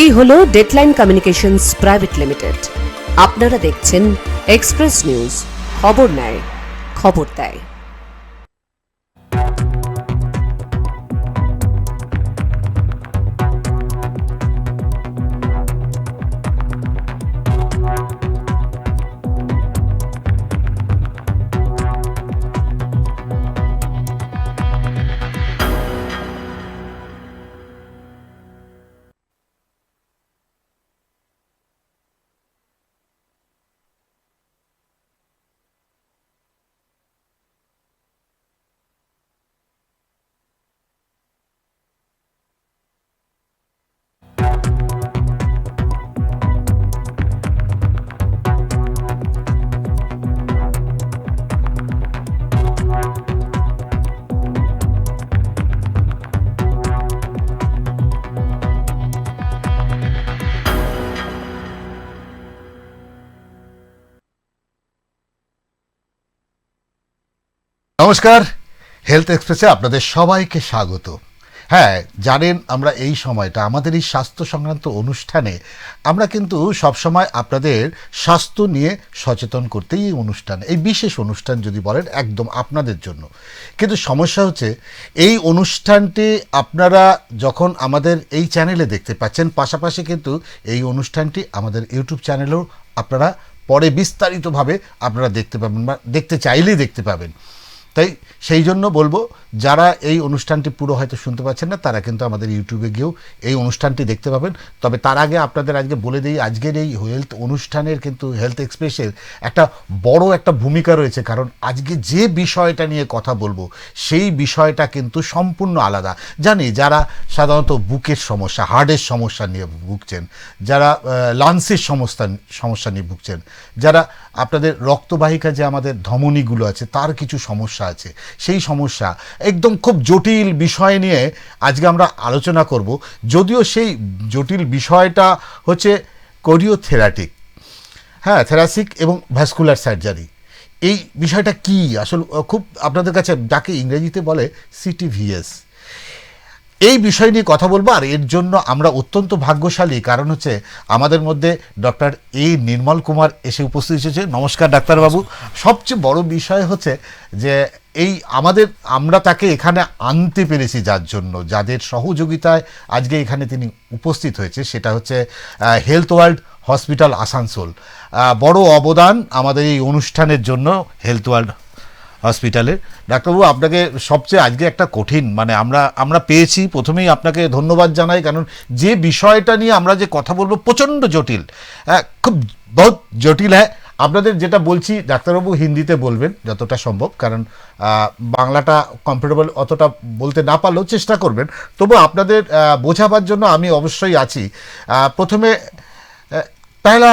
এই হলো deadline communications private limited. আপনারা দেখছেন এক্সপ্রেস নিউজ, খবর নেয়, খবর দেয়। নমস্কার, হেলথ এক্সপ্রেসে আপনাদের সবাইকে স্বাগত। হ্যাঁ, জানেন আমরা এই সময়টা আমাদের এই স্বাস্থ্য সংক্রান্ত অনুষ্ঠানে আমরা কিন্তু সবসময় আপনাদের স্বাস্থ্য নিয়ে সচেতন করতেই এই অনুষ্ঠান, এই বিশেষ অনুষ্ঠান যদি বলেন একদম আপনাদের জন্য। কিন্তু সমস্যা হচ্ছে এই অনুষ্ঠানটি আপনারা যখন আমাদের এই চ্যানেলে দেখতে পাচ্ছেন, পাশাপাশি কিন্তু এই অনুষ্ঠানটি আমাদের ইউটিউব চ্যানেলেও আপনারা পরে বিস্তারিতভাবে আপনারা দেখতে পাবেন বা দেখতে চাইলেই দেখতে পাবেন। তাই সেই জন্য বলবো, যারা এই অনুষ্ঠানটি পুরো হয়তো শুনতে পাচ্ছেন না, তারা কিন্তু আমাদের ইউটিউবে গিয়েও এই অনুষ্ঠানটি দেখতে পাবেন। তবে তার আগে আপনাদের আজকে বলে দিই, আজকের এই হেলথ অনুষ্ঠানের কিন্তু হেলথ এক্সপ্রেসের একটা বড় একটা ভূমিকা রয়েছে। কারণ আজকে যে বিষয়টা নিয়ে কথা বলবো সেই বিষয়টা কিন্তু সম্পূর্ণ আলাদা। জানি যারা সাধারণত বুকের সমস্যা, হার্টের সমস্যা নিয়ে ভুগছেন, যারা লাংসের সমস্যা নিয়ে ভুগছেন, যারা আপনাদের রক্তবাহিকা যে আমাদের ধমনীগুলো আছে তার কিছু সমস্যা আছে, সেই সমস্যা একদম খুব জটিল বিষয় নিয়ে আজকে আমরা আলোচনা করব। যদিও সেই জটিল বিষয়টা হচ্ছে কোরিওথেরাটিক, হ্যাঁ, থেরাসিক এবং ভাস্কুলার সার্জারি। এই বিষয়টা কি আসলে খুব আপনাদের কাছে, যাকে ইংরেজিতে বলে সিটিভিএস, এই বিষয় নিয়ে কথা বলবো। আর এর জন্য আমরা অত্যন্ত ভাগ্যশালী, কারণ হচ্ছে আমাদের মধ্যে ডক্টর এ নির্মল কুমার এসে উপস্থিত হয়েছে। নমস্কার ডাক্তারবাবু। সবচেয়ে বড় বিষয় হচ্ছে যে এই আমরা তাকে এখানে আনতে পেরেছি যার জন্য, যাদের সহযোগিতায় আজকে এখানে তিনি উপস্থিত হয়েছে, সেটা হচ্ছে হেলথ ওয়ার্ল্ড হসপিটাল আসানসোল। বড় অবদান আমাদের এই অনুষ্ঠানের জন্য হেলথ ওয়ার্ল্ড হসপিটালের। ডাক্তারবাবু, আপনাকে সবচেয়ে আজকে একটা কঠিন আমরা পেয়েছি, প্রথমেই আপনাকে ধন্যবাদ জানাই, কারণ যে বিষয়টা নিয়ে আমরা যে কথা বলবো প্রচণ্ড জটিল, খুব বহুত জটিল। হ্যাঁ, আপনাদের যেটা বলছি ডাক্তারবাবু হিন্দিতে বলবেন যতটা সম্ভব, কারণ বাংলাটা কমফোর্টেবল অতটা বলতে না পারলেও চেষ্টা করবেন, তবু আপনাদের বোঝাবার জন্য আমি অবশ্যই আছি। প্রথমে पहला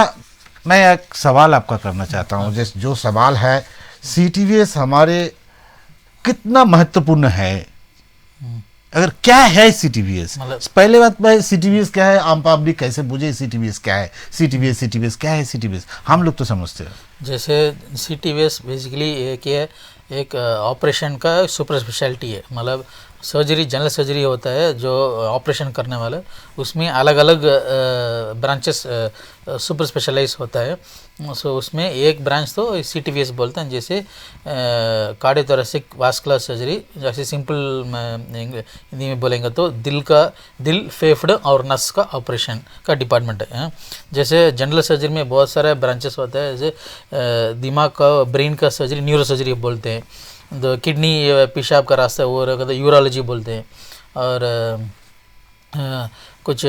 मैं एक सवाल आपका करना चाहता हूँ। जो सवाल है, सीटीवीएस हमारे कितना महत्वपूर्ण है, अगर क्या है सीटीवीएस? पहले बात भाई, सीटीवीएस क्या है, आम पब्लिक कैसे बुझे सीटीवीएस क्या है? सीटीवीएस क्या है? सीटीवीएस हम लोग तो समझते हैं। जैसे सीटीवीएस बेसिकली एक ऑपरेशन का सुपर स्पेशलिटी है। मतलब सर्जरी, जनरल सर्जरी होता है जो ऑपरेशन करने वाला, उसमें अलग अलग ब्रांचेस सुपर स्पेशलाइज होता है। सो उसमें एक ब्रांच तो सीटीवीएस बोलते हैं, जैसे कार्डियोथोरेसिक वास्कुलर सर्जरी। जैसे सिंपल हिंदी में बोलेंगे तो दिल फेफड़े और नस का ऑपरेशन का डिपार्टमेंट है। जैसे जनरल सर्जरी में बहुत सारे ब्रांचेस होते हैं, जैसे दिमाग का, ब्रेन का सर्जरी न्यूरो सर्जरी बोलते हैं। तो किडनी, पेशाब का रास्ता वो रहता है, यूरोलॉजी बोलते हैं। और कुछ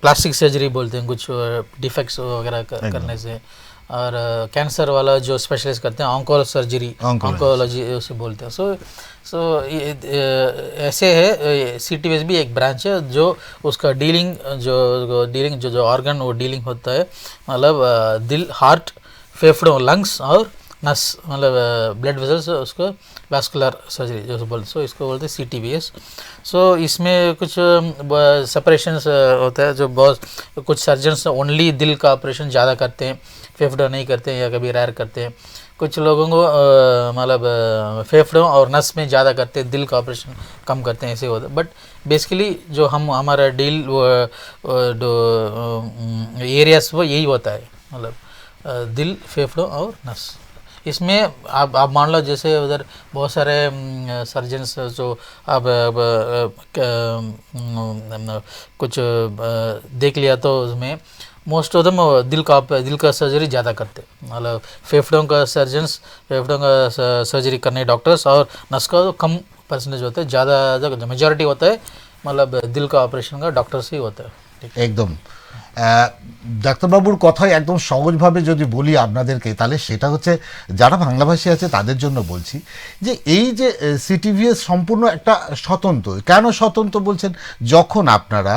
प्लास्टिक सर्जरी बोलते हैं, कुछ डिफेक्ट्स वगैरह करने से। और कैंसर वाला जो स्पेशलाइज करते हैं ऑन्कोलॉजी उसे बोलते हैं। सो ऐसे है, सीटीवीएस भी एक ब्रांच है जो उसका डीलिंग जो ऑर्गन वो डीलिंग होता है। मतलब दिल, हार्ट, फेफड़ों, लंग्स और नस, मतलब ब्लड वेसल्स, उसको वास्कुलर सर्जरी जो बोलते, सो इसको बोलते हैं सीटीवीएस। सो इसमें कुछ सेपरेशंस होता है, जो बहुत कुछ सर्जन्स ओनली दिल का ऑपरेशन ज़्यादा करते हैं, फेफड़ा नहीं करते हैं या कभी रेयर करते हैं। कुछ लोगों को मतलब फेफड़ों और नस में ज़्यादा करते हैं, दिल का ऑपरेशन कम करते हैं, ऐसे होता है। बट बेसिकली जो हम हमारा डील एरियाज वो यही होता है, मतलब दिल, फेफड़ों और नस। इसमें आप मान लो जैसे उधर बहुत सारे सर्जन्स जो अब कुछ देख लिया तो उसमें मोस्ट ऑफ दम दिल का सर्जरी ज़्यादा करते, मतलब फेफड़ों का सर्जन्स, फेफड़ों का सर्जरी करने डॉक्टर्स, और नस का तो कम परसेंटेज होता है, ज़्यादा मेजॉरिटी होता है मतलब दिल का ऑपरेशन का डॉक्टर्स ही होता है। একদম ডাক্তারবাবুর কথাই একদম সহজভাবে যদি বলি আপনাদেরকে, তাহলে সেটা হচ্ছে যারা বাংলাভাষী আছে তাদের জন্য বলছি যে এই যে সিটিভিএস সম্পূর্ণ একটা স্বতন্ত্র। কেন স্বতন্ত্র বলছেন? যখন আপনারা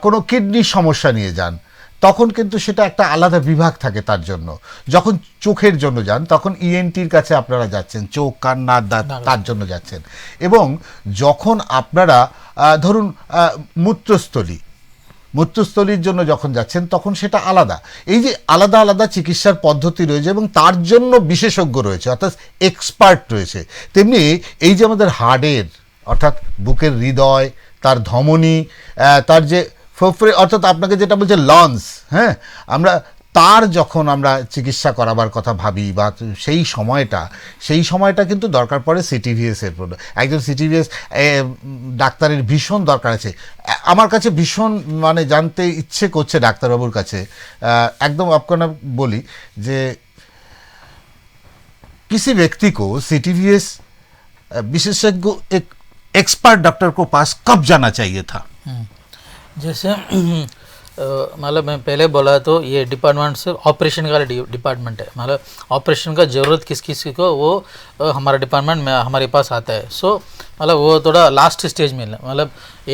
কোনো কিডনির সমস্যা নিয়ে যান তখন কিন্তু সেটা একটা আলাদা বিভাগ থাকে তার জন্য। যখন চোখের জন্য যান তখন ইএনটির কাছে আপনারা যাচ্ছেন, চোখ কান নাক দাঁত তার জন্য যাচ্ছেন। এবং যখন আপনারা ধরুন মূত্রস্থলীর জন্য যখন যাচ্ছেন তখন সেটা আলাদা। এই যে আলাদা আলাদা চিকিৎসার পদ্ধতি রয়েছে এবং তার জন্য বিশেষজ্ঞ রয়েছে, অর্থাৎ এক্সপার্ট রয়েছে। তেমনি এই যে আমাদের হার্টের অর্থাৎ বুকের হৃদয়, তার ধমনী, তার যে ফেফড়ে অর্থাৎ আপনাকে যেটা বলছে লংস, হ্যাঁ, আমরা তার যখন আমরা চিকিৎসা করাবার কথা ভাবি বা সেই সময়টা কিন্তু দরকার পড়ে সিটিভিএসের। একজন সিটিভিএস ডাক্তারের ভীষণ দরকার আছে। আমার কাছে ভীষণ মানে জানতে ইচ্ছে করছে ডাক্তারবাবুর কাছে, একদম আপনার বলি যে किसी व्यक्ति को सीटीवीएस विशेषज्ञ एक एक्सपर्ट डॉक्टर को पास कब जाना चाहिए था? जैसे मतलब मैं पहले बोला तो ये डिपार्टमेंट से ऑपरेशन का डिपार्टमेंट है, मतलब ऑपरेशन का ज़रूरत किस को वो हमारा डिपार्टमेंट में हमारे पास आता है। सो मतलब वो थोड़ा लास्ट स्टेज में, मतलब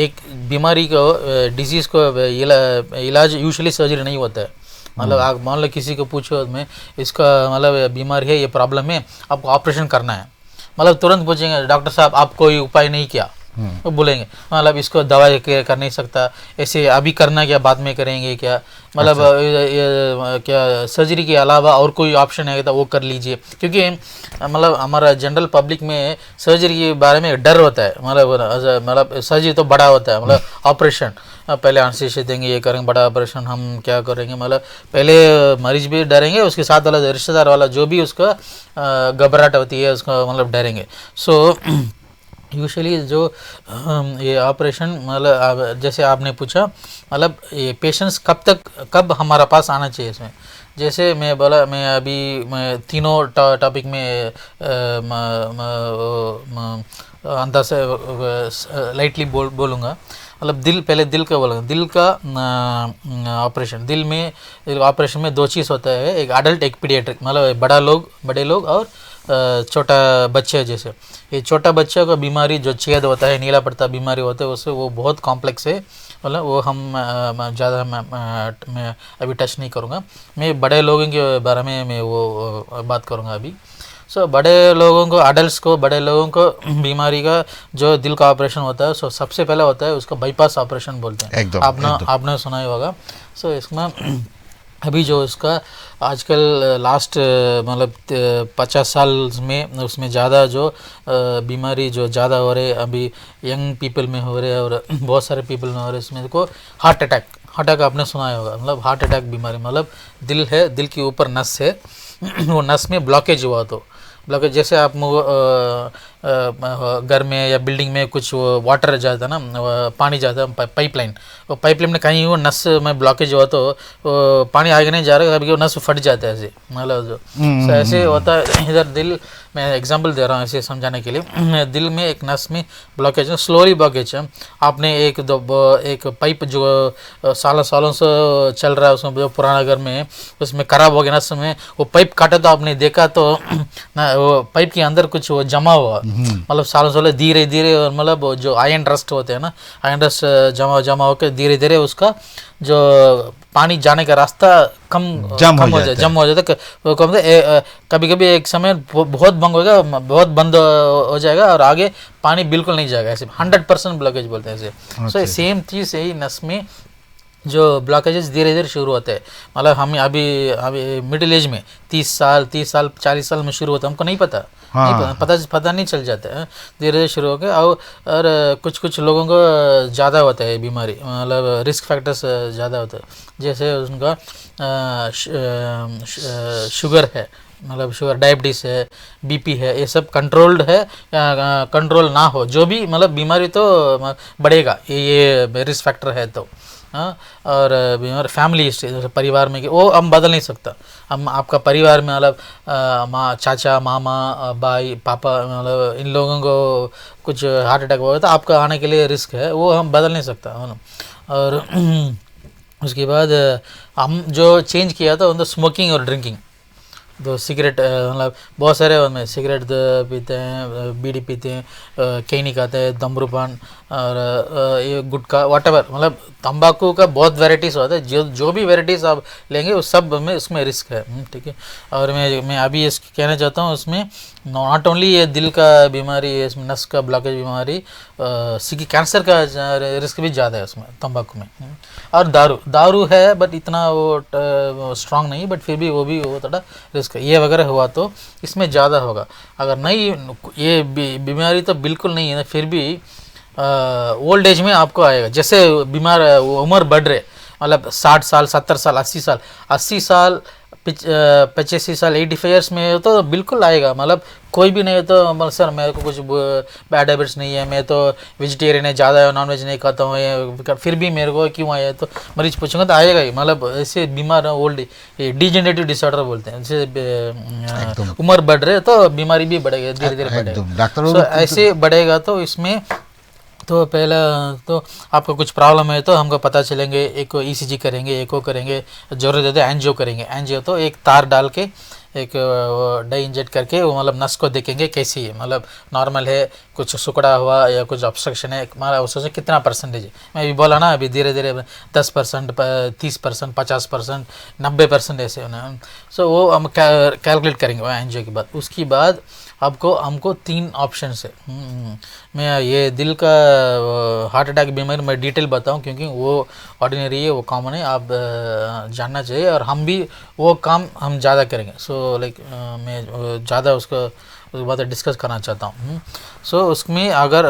एक बीमारी को डिजीज़ को इलाज यूजुअली सर्जरी नहीं होता है। मतलब आप मान लो किसी को पूछो मैं इसका मतलब बीमारी है, ये प्रॉब्लम है, आपको ऑपरेशन करना है, मतलब तुरंत पूछेंगे डॉक्टर साहब आप कोई उपाय नहीं किया, तो बोलेंगे मतलब इसको दवाई कर नहीं सकता, ऐसे अभी करना क्या, बाद में करेंगे क्या, मतलब क्या सर्जरी के अलावा और कोई ऑप्शन है तो वो कर लीजिए। क्योंकि मतलब हमारा जनरल पब्लिक में सर्जरी के बारे में डर होता है, मतलब सर्जरी तो बड़ा होता है, मतलब ऑपरेशन पहले एनेस्थीसिया देंगे, ये करेंगे, बड़ा ऑपरेशन हम क्या करेंगे, मतलब पहले मरीज भी डरेंगे, उसके साथ वाला रिश्तेदार वाला जो भी उसका घबराहट होती है उसका मतलब डरेंगे। सो यूजुअली जो ये ऑपरेशन मतलब जैसे आपने पूछा मतलब ये पेशेंट्स कब हमारा पास आना चाहिए इसमें, जैसे मैं बोला मैं अभी तीनों टॉपिक में अंदाज से लाइटली बोलूँगा। मतलब पहले दिल का बोलूँगा, दिल का ऑपरेशन, दिल में ऑपरेशन में दो चीज़ होता है, एक अडल्ट एक पीडियाट्रिक, मतलब बड़े लोग और छोटा बच्चे। जैसे ये छोटा बच्चा का बीमारी जो छेद होता है, नीला पड़ता बीमारी होता है, उससे वो बहुत कॉम्प्लेक्स है, मतलब वो हम ज़्यादा मैं अभी टच नहीं करूँगा। मैं बड़े लोगों के बारे में मैं वो बात करूँगा अभी। सो बड़े लोगों को, अडल्ट्स को, बड़े लोगों को बीमारी का जो दिल का ऑपरेशन होता है, सो सबसे पहले होता है उसको बाईपास ऑपरेशन बोलते हैं, आपने सुना ही होगा। सो इसमें अभी जो इसका आजकल लास्ट मतलब 50 साल में उसमें ज़्यादा जो बीमारी जो ज़्यादा हो रहे अभी यंग पीपल में हो रहे हैं और बहुत सारे पीपल में हो रहे, इसमें को हार्ट अटैक आपने सुना ही होगा। मतलब हार्ट अटैक बीमारी मतलब दिल है, दिल के ऊपर नस है, वो नस में ब्लॉकेज हुआ तो ब्लॉकेज, जैसे आप घर में या बिल्डिंग में कुछ वाटर जाता है ना, पानी जाता है पाइपलाइन, वो पाइपलाइन में कहीं वो नस में ब्लॉकेज हुआ तो पानी आगे नहीं जा रहा, कभी वो नस फट जाता है ऐसे, मतलब जो ऐसे होता है। इधर दिल मैं एग्जांपल दे रहा हूँ ऐसे समझाने के लिए, दिल में एक नस में ब्लॉकेज है, स्लोली ब्लॉकेज है। आपने एक पाइप जो सालों से चल रहा है उसमें जो पुराना घर में उसमें खराब हो गया नस में, वो पाइप काटा तो आपने देखा तो वो पाइप के अंदर कुछ वो जमा हुआ, मतलब सालों धीरे धीरे मतलब जो आयरन रस्ट होते हैं ना, आयरन रस्ट जमा होकर धीरे धीरे उसका जो पानी जाने का रास्ता कम हो जाता कभी कभी एक समय बहुत बंद हो जाएगा और आगे पानी बिल्कुल नहीं जाएगा, ऐसे 100% ब्लॉकेज बोलते हैं ऐसे। सो सेम चीज़ यही नस में जो ब्लॉकेजेस धीरे धीरे शुरू होते हैं, मतलब हम अभी अभी मिडिल एज में 30 साल 40 साल में शुरू होता है, हमको नहीं पता। हाँ, नहीं पता नहीं चल जाता है, धीरे धीरे शुरू हो गया। और कुछ लोगों को ज़्यादा होता है बीमारी, मतलब रिस्क फैक्टर्स ज़्यादा होता है, जैसे उनका शुगर है, मतलब शुगर डायबिटीज़ है, बीपी है, ये सब कंट्रोल्ड है या कंट्रोल ना हो, जो भी मतलब बीमारी तो बढ़ेगा, ये रिस्क फैक्टर है तो। हाँ, और बीमार फैमिली हिस्ट्री, जैसे परिवार में कि वो हम बदल नहीं सकता। हम आपका परिवार में मतलब माँ, चाचा, मामा, भाई, पापा, मतलब इन लोगों को कुछ हार्ट अटैक हुआ तो आपका आने के लिए रिस्क है, वो हम बदल नहीं सकता है ना। और उसके बाद हम जो चेंज किया था उन स्मोकिंग और ड्रिंकिंग, तो सिगरेट मतलब बहुत सारे उनमें सिगरेट पीते हैं, बीड़ी पीते हैं, खैनी खाते हैं, धूम्रपान और ये गुटखा वॉटेवर, मतलब तंबाकू का बहुत वैराइटीज़ होता है। जो भी वैराइटीज़ आप लेंगे उस सब में उसमें रिस्क है। ठीक है। और मैं अभी इस कहना चाहता हूँ, उसमें नॉट ओनली ये दिल का बीमारी, इसमें नस का ब्लॉकेज बीमारी, कैंसर का रिस्क भी ज़्यादा है उसमें तंबाकू में। और दारू है बट इतना वो स्ट्रांग नहीं, बट फिर भी वो थोड़ा रिस्क है। ये वगैरह हुआ तो इसमें ज़्यादा होगा। अगर नहीं ये बीमारी तो बिल्कुल नहीं है ना, फिर भी ओल्ड एज में आपको आएगा। जैसे बीमार उम्र बढ़ रहे, मतलब 60 साल 70 साल 80 साल 85 साल 85 ईयर्स में तो बिल्कुल आएगा। मतलब कोई भी नहीं है तो मतलब सर मेरे को कुछ बैड हैबिट्स नहीं है, मैं तो वेजिटेरियन है, ज़्यादा नॉन वेज नहीं खाता हूँ, फिर भी मेरे को क्यों आया, तो मरीज पूछूंगा तो आएगा ही। मतलब ऐसे बीमार ओल्ड डिजेनरेटिव डिसऑर्डर बोलते हैं, जैसे उम्र बढ़ रहे तो बीमारी भी बढ़ेगी, धीरे धीरे बढ़ेगा। ऐसे बढ़ेगा तो इसमें तो पहला तो आपको कुछ प्रॉब्लम है तो हमको पता चलेंगे, एक ईसीजी करेंगे, एको करेंगे, जरूरत है तो एंजियो करेंगे। एंजियो तो एक तार डाल के एक डाई इंजेक्ट करके वो मतलब नस को देखेंगे कैसी है, मतलब नॉर्मल है, कुछ सुकड़ा हुआ या कुछ ऑब्स्ट्रक्शन है, मतलब उससे कितना परसेंटेज है। मैं अभी बोला ना, अभी धीरे धीरे 10%, 30%, 50%, 90% ऐसे होना। सो वो हम कैलकुलेट करेंगे वो एंजियो के बाद। उसके बाद हमको 3 ऑप्शन है। मैं ये दिल का हार्ट अटैक बीमारी में डिटेल बताऊं क्योंकि वो ऑर्डिनरी है, वो कॉमन है, आप जानना चाहिए। और हम भी वो काम हम ज़्यादा करेंगे। सो लाइक मैं ज़्यादा उसको बात डिस्कस करना चाहता हूँ। सो उसमें अगर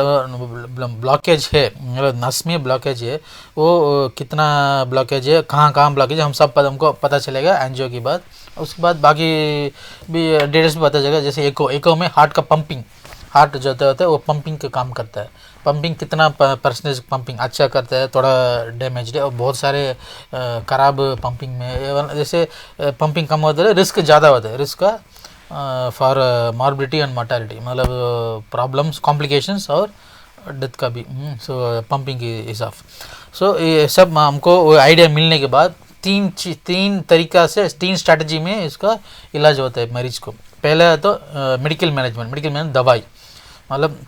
ब्लॉकेज है, मतलब नस में ब्लॉकेज है, वो कितना ब्लॉकेज है, कहाँ ब्लॉकेज है, हम सब हमको पता चलेगा एंजियो के बाद। उसके बाद बाकी भी डिटेल्स भी पता चलेगा। जैसे एको में हार्ट का पंपिंग, हार्ट जो होता है वो पंपिंग का काम करता है। पंपिंग कितना परसेंटेज पंपिंग अच्छा करता है, थोड़ा डैमेज है, और बहुत सारे खराब पंपिंग में जैसे पंपिंग कम होता है, रिस्क ज़्यादा होता है, रिस्क का फॉर मॉर्बिडिटी एंड मोर्टालिटी, मतलब प्रॉब्लम्स, कॉम्प्लिकेशंस और डेथ का भी। सो पंपिंग की हिसाब। सो ये सब हमको आइडिया मिलने के बाद तीन तरीका से 3 स्ट्रैटेजी में इसका इलाज होता है मरीज को। पहला है तो मेडिकल मैनेजमेंट दवाई, मतलब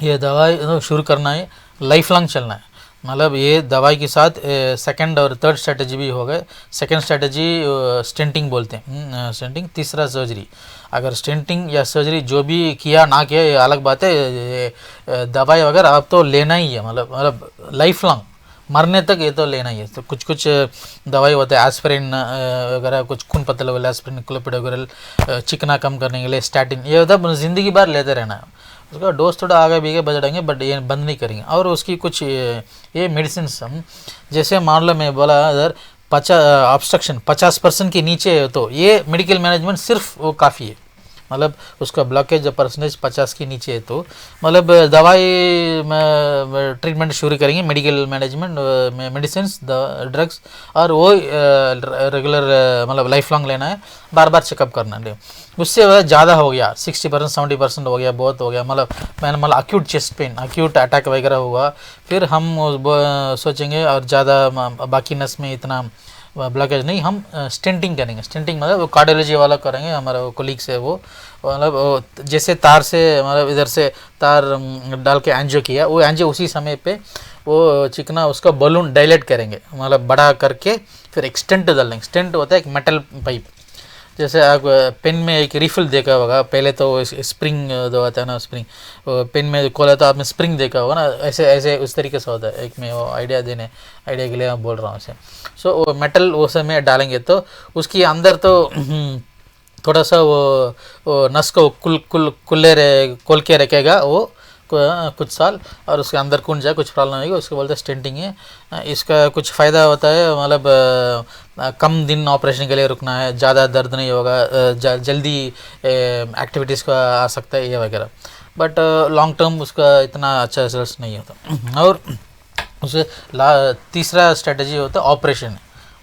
ये दवाई शुरू करना है, लाइफ लॉन्ग चलना है। मतलब ये दवाई के साथ सेकंड और थर्ड स्ट्रैटेजी भी हो गए। सेकंड स्ट्रैटेजी स्टेंटिंग बोलते हैं, स्टेंटिंग। तीसरा सर्जरी। अगर स्टेंटिंग या सर्जरी जो भी किया ना किया ये अलग बात है, दवाई वगैरह आप तो लेना ही है, मतलब लाइफ लॉन्ग मरने तक ये तो लेना ही है। तो कुछ दवाई होता है, एस्पिरिन वगैरह, कुछ खून पतला वाला एस्पिरिन, क्लोपिड वगैरह, चिकना कम करने के लिए स्टैटिन, ये होता है ज़िंदगी भर लेते रहना है। उसका डोज थोड़ा आगे बीगे बजाएंगे, बट ये बंद नहीं करेंगे। और उसकी कुछ ये मेडिसिन हम जैसे मान लो मैं बोला अगर ऑब्स्ट्रक्शन 50% के नीचे है तो ये मेडिकल मैनेजमेंट सिर्फ वो काफ़ी है। मतलब उसका ब्लॉकेज परसेंटेज 50 के नीचे है तो मतलब दवाई में ट्रीटमेंट शुरू करेंगे, मेडिकल मैनेजमेंट मेडिसिन ड्रग्स, और वो रेगुलर मतलब लाइफ लॉन्ग लेना है, बार बार चेकअप करना है। उससे ज़्यादा हो गया 60% 70% हो गया, बहुत हो गया, मतलब acute chest pain, acute attack वगैरह हुआ, फिर हम सोचेंगे और ज़्यादा बाकी नस में इतना ब्लॉकेज नहीं, हम स्टेंटिंग करेंगे। स्टेंटिंग मतलब वो कार्डियोलॉजी वाला करेंगे, हमारा वो कोलीग्स है, वो मतलब जैसे तार से मतलब इधर से तार डाल के एंजियो किया, वो एंजियो उसी समय पे वो चिकना उसका बलून डायलेट करेंगे, मतलब बड़ा करके फिर एक स्टेंट डालेंगे। स्टेंट होता है एक मेटल पाइप, जैसे आप पेन में एक रिफिल देखा होगा, पहले तो स्प्रिंग जो आता है ना, स्प्रिंग पेन में खोला तो आपने स्प्रिंग देखा होगा ना, ऐसे ऐसे उस तरीके से होता है। एक मैं वो आइडिया के लिए मैं बोल रहा हूँ उसे। सो वो मेटल वो समय डालेंगे तो उसके अंदर तो थोड़ा सा वो नस को खोल के रखेगा वो कुछ साल, और उसके अंदर कौन जाए कुछ प्रॉब्लम होगी, उसको बोलते हैं स्टेंटिंग है। इसका कुछ फ़ायदा होता है, मतलब कम दिन ऑपरेशन के लिए रुकना है, ज़्यादा दर्द नहीं होगा, जल्दी एक्टिविटीज़ का आ सकता है ये वगैरह, बट लॉन्ग टर्म उसका इतना अच्छा रिजल्ट नहीं होता। और उसे तीसरा स्ट्रेटजी होता है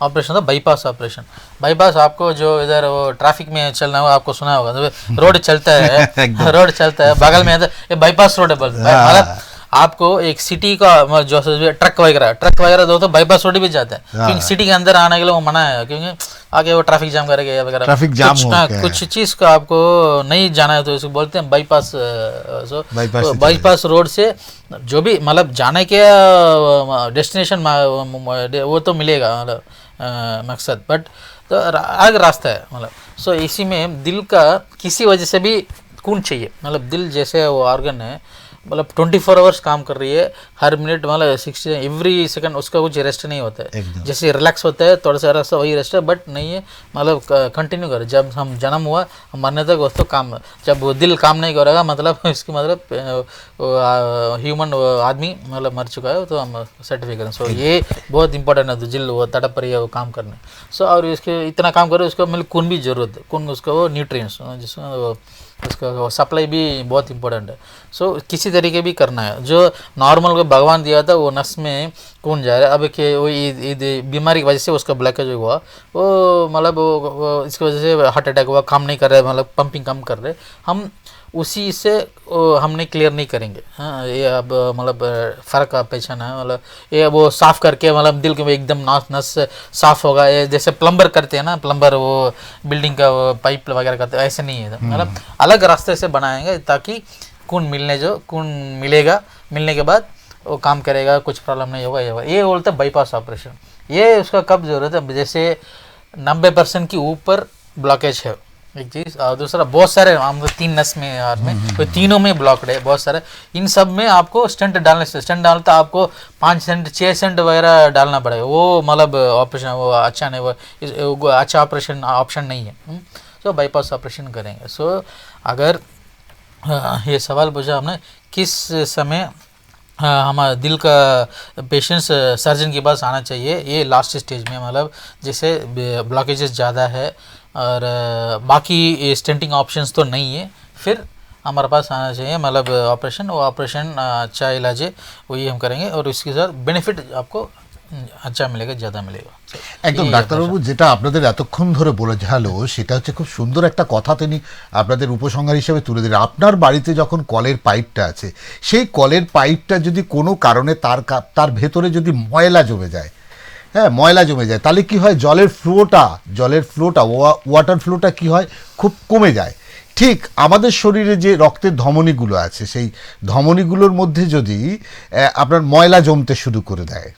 ऑपरेशन था बाईपास ऑपरेशन। बाईपास आपको जो इधर वो ट्रैफिक में चलना हो, आपको सुना होगा तो रोड चलता है रोड चलता है बगल में ये बाईपास रोड है, मतलब आपको एक सिटी का जो ट्रक वगैरह दो तो बाईपास रोड भी जाता है, क्योंकि सिटी के अंदर आने के लिए वो मना है, क्योंकि आगे वो ट्रैफिक जाम करेगा वगैरह, ट्रैफिक जाम कुछ चीज़ का आपको नहीं जाना है तो इसको बोलते हैं बाईपास। बाईपास रोड से जो भी मतलब जाने के डेस्टिनेशन वो तो मिलेगा, मतलब मकसद, बट तो अलग रास्ता है, मतलब सो इसी में दिल का किसी वजह से भी खून चाहिए, मतलब दिल जैसे वो ऑर्गन है, मतलब 24 आवर्स काम कर रही है, हर मिनट मतलब 60 एवरी सेकंड उसका कुछ रेस्ट नहीं होता है, जैसे रिलैक्स होता है थोड़ा सा रेस्ट वही रेस्ट है, बट नहीं है, मतलब कंटिन्यू करे। जब हम जन्म हुआ हम मरने तक उसको काम, जब वो दिल काम नहीं करेगा मतलब इसकी मतलब ह्यूमन आदमी मतलब मर चुका है, तो हम सर्टिफिकेट करें। सो ये बहुत इंपॉर्टेंट है, तो दिल वो तड़प रही है वो काम करने। सो और इसके इतना काम करे उसको मतलब खून भी जरूरत है, खून उसका वो न्यूट्रिएंट्स जिसमें उसका सप्लाई भी बहुत इंपॉर्टेंट है। सो किसी तरीके भी करना है, जो नॉर्मल को भगवान दिया था वो नस में कौन जा रहा है, अब के वो बीमारी की वजह से उसका ब्लॉकेज हुआ, वो मतलब वो इसकी वजह से हार्ट अटैक हुआ, काम नहीं कर रहे, मतलब पंपिंग कम कर रहे, हम उसी से हमने क्लियर नहीं करेंगे। हाँ, ये अब मतलब फ़र्क आप पहचाना है, मतलब ये वो साफ़ करके मतलब दिल के एकदम नस साफ़ होगा, ये जैसे प्लम्बर करते हैं ना, प्लम्बर वो बिल्डिंग का वो पाइप वगैरह करते हैं, ऐसे नहीं है, मतलब अलग रास्ते से बनाएंगे ताकि खून मिलेगा, मिलने के बाद वो काम करेगा, कुछ प्रॉब्लम नहीं होगा। ये बोलते हैं बाईपास ऑपरेशन। ये उसका कब ज़रूरत है, जैसे 90% की ऊपर ब्लॉकेज है एक चीज़, और दूसरा बहुत सारे हम 3 नस में हाथ में कोई तीनों में ब्लॉकड है बहुत सारे, इन सब में आपको स्टेंट डालता आपको 5 सेंट 6 सेंट वगैरह डालना पड़ेगा, वो मतलब ऑपरेशन वो अच्छा नहीं, वो अच्छा ऑप्शन नहीं है। सो बाईपास ऑपरेशन करेंगे। सो अगर ये सवाल पूछा हमने किस समय हमारा दिल का पेशेंट्स सर्जन के पास आना चाहिए, ये लास्ट स्टेज में, मतलब जैसे ब्लॉकेजेस ज़्यादा है और बाकी स्टेंटिंग ऑप्शंस तो नहीं है, फिर हमारे पास आना चाहिए, मतलब ऑपरेशन अच्छा इलाज है, वही हम करेंगे, और इसके साथ बेनिफिट आपको अच्छा मिलेगा, ज़्यादा मिलेगा। একদম ডাক্তারবাবু যেটা আপনাদের এতক্ষণ ধরে বলে যালো সেটা হচ্ছে খুব সুন্দর একটা কথা তিনি আপনাদের উপসংহার হিসেবে তুলে দিলেন। আপনার বাড়িতে যখন কলের পাইপটা আছে, সেই কলের পাইপটা যদি কোনো কারণে তার ভেতরে যদি ময়লা জমে যায়, হ্যাঁ ময়লা জমে যায়, তাহলে কি হয়, জলের ফ্লোটা ওয়াটার ফ্লোটা কি হয়, খুব কমে যায়। ঠিক আমাদের শরীরে যে রক্তের ধমনীগুলো আছে, সেই ধমনীগুলোর মধ্যে যদি আপনার ময়লা জমতে শুরু করে দেয়,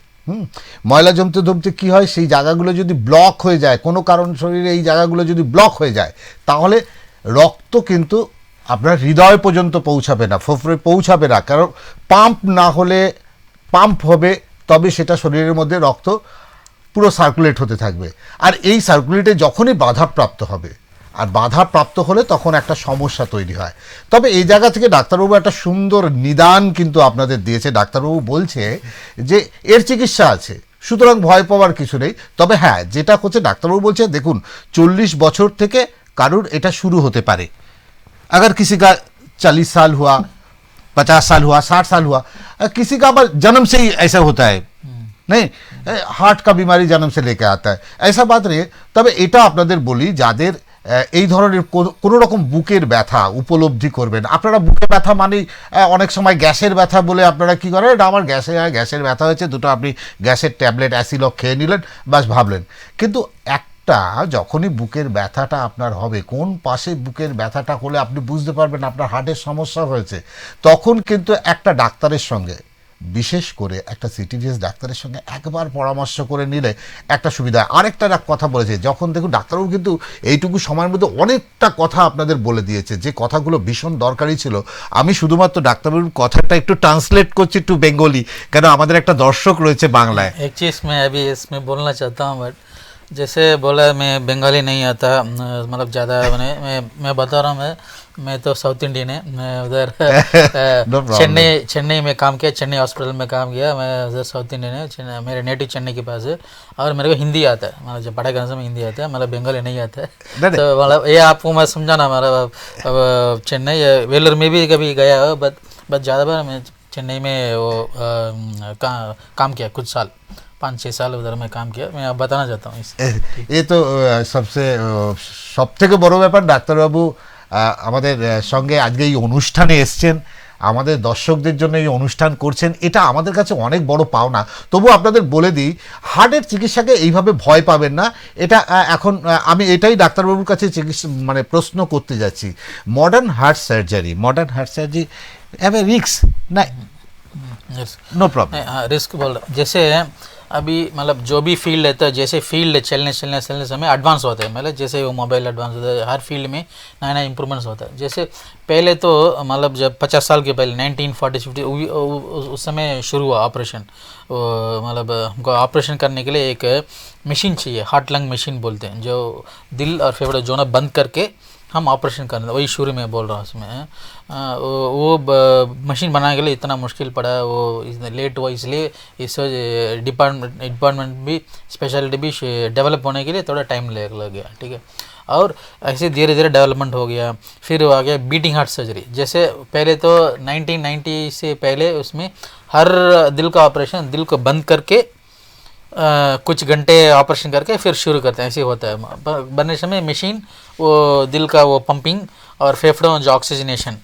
ময়লা জমতে কি হয়, সেই জায়গাগুলো যদি ব্লক হয়ে যায়, কোনো কারণ শরীরে এই জায়গাগুলো যদি ব্লক হয়ে যায়, তাহলে রক্ত কিন্তু আপনার হৃদয় পর্যন্ত পৌঁছাবে না, ফোফরে পৌঁছাবে না, কারণ পাম্প হবে, তবে সেটা শরীরের মধ্যে রক্ত পুরো সার্কুলেট হতে থাকবে। আর এই সার্কুলেটে যখনই বাধাপ্রাপ্ত হবে, আর বাধাপ্রাপ্ত হলে তখন একটা সমস্যা তৈরি হয়। তবে এই জায়গা থেকে ডাক্তারবাবু একটা সুন্দর নিদান কিন্তু আপনাদের দিয়েছে। ডাক্তারবাবু বলছে যে এর চিকিৎসা আছে, সুতরাং ভয় পাওয়ার কিছু নেই। তবে হ্যাঁ, যেটা হচ্ছে ডাক্তারবাবু বলছে, দেখুন 40 বছর থেকে কারুর এটা শুরু হতে পারে। अगर किसी का 40 साल हुआ, 50 साल हुआ, 60 साल हुआ, किसी का जन्म से ही ऐसा होता है, नहीं हार्ट का बीमारी जन्म से लेके आता है, ऐसा बात नहीं है। তবে এটা আপনাদের বলি, যাদের এই ধরনের কোনো রকম বুকের ব্যথা উপলব্ধি করবেন, আপনারা বুকের ব্যথা মানে অনেক সময় গ্যাসের ব্যথা বলে আপনারা কি করেন, এটা আমার গ্যাসের ব্যথা হয়েছে, দুটো আপনি গ্যাসের ট্যাবলেট অ্যাসিলক খেয়ে নিলেন, বাস ভাবলেন। কিন্তু একটা যখনই বুকের ব্যথাটা আপনার হবে, কোন পাশে বুকের ব্যথাটা হলে আপনি বুঝতে পারবেন আপনার হার্টের সমস্যা হয়েছে, তখন কিন্তু একটা ডাক্তারের সঙ্গে বিশেষ করে একটা সিটিভিএস ডাক্তারের সঙ্গে একবার পরামর্শ করে নিলে একটা সুবিধা। আরেকটা কথা বলেছে, যখন দেখুন ডাক্তারবাবু কিন্তু এইটুকু সময়ের মধ্যে অনেকটা কথা আপনাদের বলে দিয়েছে, যে কথাগুলো ভীষণ দরকারি ছিল। আমি শুধুমাত্র ডাক্তারবাবুর কথাটা একটু ট্রান্সলেট করছি টু বেঙ্গলি, কেন আমাদের একটা দর্শক রয়েছে বাংলায়। एक चीज़ मैं अभी इसमें बोलना चाहता हूँ, बट जैसे बोला मैं बंगाली नहीं आता, मतलब ज़्यादा मैं बता रहा हूँ, मैं तो साउथ इंडियन है। मैं उधर No problem. चेन्नई में काम किया, चेन्नई हॉस्पिटल में काम किया। मैं उधर साउथ इंडियन है, मेरे नेटिव चेन्नई के पास है, और मेरे को हिंदी आता है, मतलब जब पढ़ाई करने समय हिंदी आता है, मतलब बंगाली नहीं आता है। नहीं। तो मतलब ये आपको मैं समझाना, मतलब अब चेन्नई वेलूर में भी कभी गया हो, बट ज़्यादा बार मैं चेन्नई में वो काम किया, कुछ साल 5-6 साल उधर मैं काम किया। मैं अब बताना चाहता हूँ इस এ তো সব থেকে বড় ব্যাপার, ডাক্তারবাবু আমাদের সঙ্গে আজকে এই অনুষ্ঠানে এসছেন, আমাদের দর্শকদের জন্য এই অনুষ্ঠান করছেন, এটা আমাদের কাছে অনেক বড় পাওনা। তবু আপনাদের বলে দিই, হার্টের চিকিৎসাকে এইভাবে ভয় পাবেন না। এটা এখন আমি এটাই ডাক্তারবাবুর কাছে মানে প্রশ্ন করতে যাচ্ছি, modern heart surgery have a risk না? No problem. रिस्क बोल रहा, जैसे अभी मतलब जो भी फील्ड है, तो जैसे फील्ड चलने समय एडवांस होता है, मतलब जैसे वो मोबाइल एडवांस होता है, हर फील्ड में नया नया इंप्रूवमेंट्स होता है। जैसे पहले तो मतलब जब 50 साल के पहले 1940-50 उस समय शुरू हुआ ऑपरेशन। मतलब हमको ऑपरेशन करने के लिए एक मशीन चाहिए, हार्ट लंग मशीन बोलते हैं, जो दिल और फेफड़े जो ना बंद करके हम ऑपरेशन करने, वही शुरू में बोल रहा हूँ उसमें। वो मशीन बनाने के लिए इतना मुश्किल पड़ा, वो लेट हुआ, इसलिए इस डिपार्टमेंट भी स्पेशलिटी भी डेवलप होने के लिए थोड़ा टाइम लग गया, ठीक है। और ऐसे धीरे धीरे डेवलपमेंट हो गया। फिर आ गया बीटिंग हार्ट सर्जरी। जैसे पहले तो 1990 से पहले उसमें हर दिल का ऑपरेशन दिल को बंद करके कुछ घंटे ऑपरेशन करके फिर शुरू करते हैं, ऐसे होता है। बनने समय मशीन वो दिल का वो पंपिंग और फेफड़ों जो ऑक्सीजनेशन,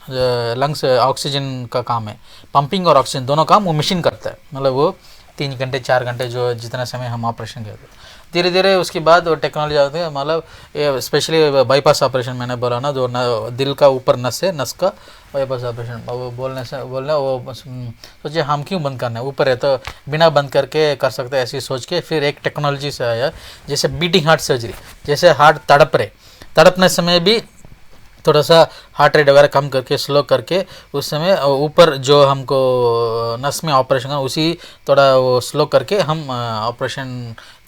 लंग्स ऑक्सीजन का काम है, पंपिंग और ऑक्सीजन दोनों काम वो मशीन करता है। मतलब वो 3 घंटे 4 घंटे जो जितना समय हम ऑपरेशन करते हैं, धीरे धीरे उसके बाद वो टेक्नोलॉजी आती है। मतलब ये स्पेशली बाईपास ऑपरेशन मैंने बोला ना, जो दिल का ऊपर नस है, नस का बाईपास ऑपरेशन। वो बोलना वो सोचिए हम क्यों बंद करना है, ऊपर है तो बिना बंद करके कर सकते हैं, ऐसी सोच के फिर एक टेक्नोलॉजी से आया, जैसे बीटिंग हार्ट सर्जरी। जैसे हार्ट तड़पने समय भी थोड़ा सा हार्ट रेट वगैरह कम करके स्लो करके उस समय ऊपर जो हमको नस में ऑपरेशन करना, उसी थोड़ा वो स्लो करके हम ऑपरेशन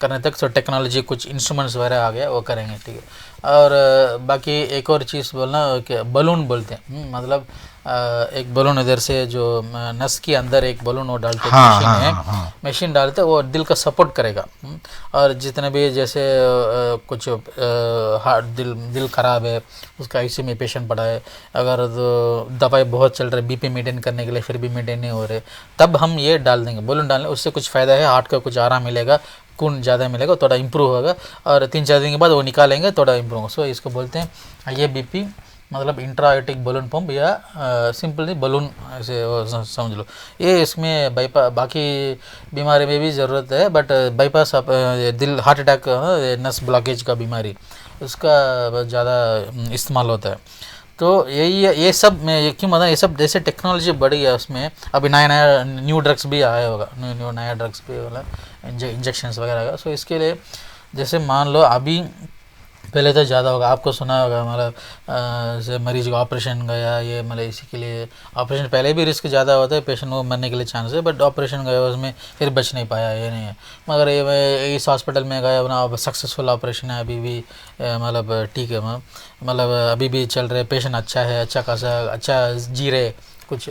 करने तक तो टेक्नोलॉजी कुछ इंस्ट्रूमेंट्स वगैरह आ गया, वो करेंगे, ठीक है। और बाकी एक और चीज़ बोलना कि बलून बोलते हैं, मतलब एक बलून इधर से जो नस के अंदर एक बलून वो डालते हैं, मशीन है, मशीन डालते वो दिल का सपोर्ट करेगा। और जितने भी जैसे कुछ हार्ट दिल खराब है, उसका आईसीयू में पेशेंट पड़ा है, अगर तो दवाई बहुत चल रही है बीपी मेंटेन करने के लिए, फिर भी मेंटेन नहीं हो रहे, तब हम ये डाल देंगे, बलून डालने, उससे कुछ फ़ायदा है, हार्ट का कुछ आराम मिलेगा, खून ज़्यादा मिलेगा, थोड़ा इंप्रूव होगा, और 3-4 दिन के बाद वो निकालेंगे, थोड़ा इंप्रूव होगा। सो इसको बोलते हैं IABP, मतलब इंट्रायोटिक बलून पंप, या सिंपली बलून ऐसे समझ लो। ये इसमें बाकी बीमारी में भी ज़रूरत है, बट बाईपास दिल हार्ट अटैक नस ब्लॉकेज का बीमारी, उसका ज़्यादा इस्तेमाल होता है। तो यही ये सब मैं क्यों बताऊँ, ये सब जैसे टेक्नोलॉजी बढ़ी है, उसमें अभी नया न्यू ड्रग्स भी आया होगा, नया ड्रग्स भी वाला इंजेक्शंस वगैरह का। सो इसके लिए जैसे मान लो अभी पहले तो ज़्यादा होगा, आपको सुना होगा, मतलब जैसे मरीज को ऑपरेशन गया, ये मतलब इसी के लिए ऑपरेशन पहले भी रिस्क ज़्यादा होता है, पेशेंट को मरने के लिए चांस है, बट ऑपरेशन गया उसमें फिर बच नहीं पाया, ये नहीं है। मगर ये मैं इस हॉस्पिटल में गया ना, सक्सेसफुल ऑपरेशन है, अभी भी मतलब ठीक है, मतलब अभी भी चल रहे, पेशेंट अच्छा है, अच्छा खासा अच्छा जी रहे कुछ।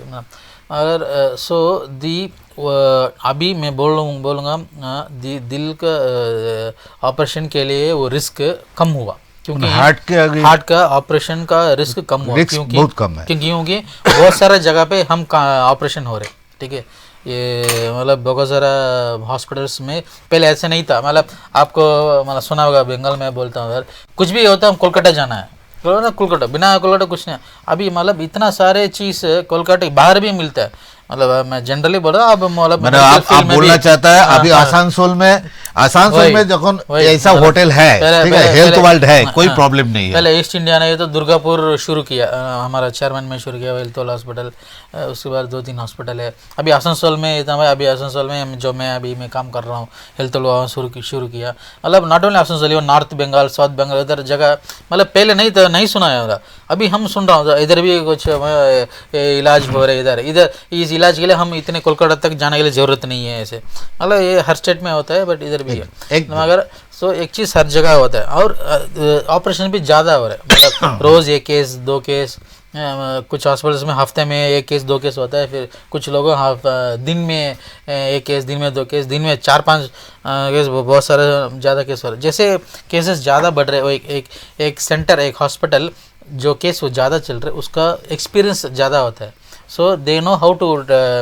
अगर सो अभी मैं बोलूँगा दिल का ऑपरेशन के लिए वो रिस्क कम हुआ, क्योंकि हार्ट का ऑपरेशन का रिस्क कम हुआ, क्योंकि बहुत कम है, क्योंकि बहुत सारे जगह पे हम ऑपरेशन हो रहे, ठीक है। ये मतलब बहुत सारा हॉस्पिटल्स में पहले ऐसे नहीं था, मतलब आपको मतलब सुना होगा, बंगाल में बोलता हूँ, अगर कुछ भी होता है हम कोलकाता जाना है, कोलकाता बिना कोलकाता कुछ नहीं। अभी मतलब इतना सारे चीज़ कोलकाता बाहर भी मिलता है, मतलब मैं जनरली बोल रहा हूँ, अब मतलब মানে medical आप field में बोलना भी- चाहता है हाँ, अभी हाँ, आसानसोल वही, में जखन वही, ऐसा मतलब होटल है, पहले- ठीक है, पहले- हेल्थ पहले- वर्ल्ड है, कोई हाँ, प्रॉब्लम नहीं है। पहले ईस्ट इंडिया ने तो दुर्गापुर शुरू किया, हमारा चेयरमैन में शुरू किया हेल्थ हॉस्पिटल, उसके बाद 2-3 हॉस्पिटल है। अभी आसनसोल में इतना है, अभी आसनसोल में जो मैं अभी मैं काम कर रहा हूँ हेल्थ शुरू किया, मतलब not only Asansol, even North Bengal, South Bengal, इधर जगह मतलब पहले नहीं सुना है मेरा, अभी हम सुन रहा हूँ, इधर भी कुछ इलाज हो रहे इधर इधर इस इलाज के लिए हम इतने कोलकाता तक जाने के लिए ज़रूरत नहीं है ऐसे, मतलब ये हर स्टेट में होता है, बट इधर भी है मगर सो एक चीज़ हर जगह होता है, और ऑपरेशन भी ज़्यादा हो रहा है, मतलब रोज़ 1 केस 2 केस, कुछ हॉस्पिटल्स में हफ्ते में 1 केस 2 केस होता है, फिर कुछ लोगों दिन में 1 केस, दिन में 2 केस, दिन में 4-5 केस, बहुत सारे ज़्यादा केस हो रहे हैं। जैसे केसेस ज़्यादा बढ़ रहे, वो एक सेंटर, एक हॉस्पिटल जो केस वो ज़्यादा चल रहे उसका एक्सपीरियंस ज़्यादा होता है, so they know how to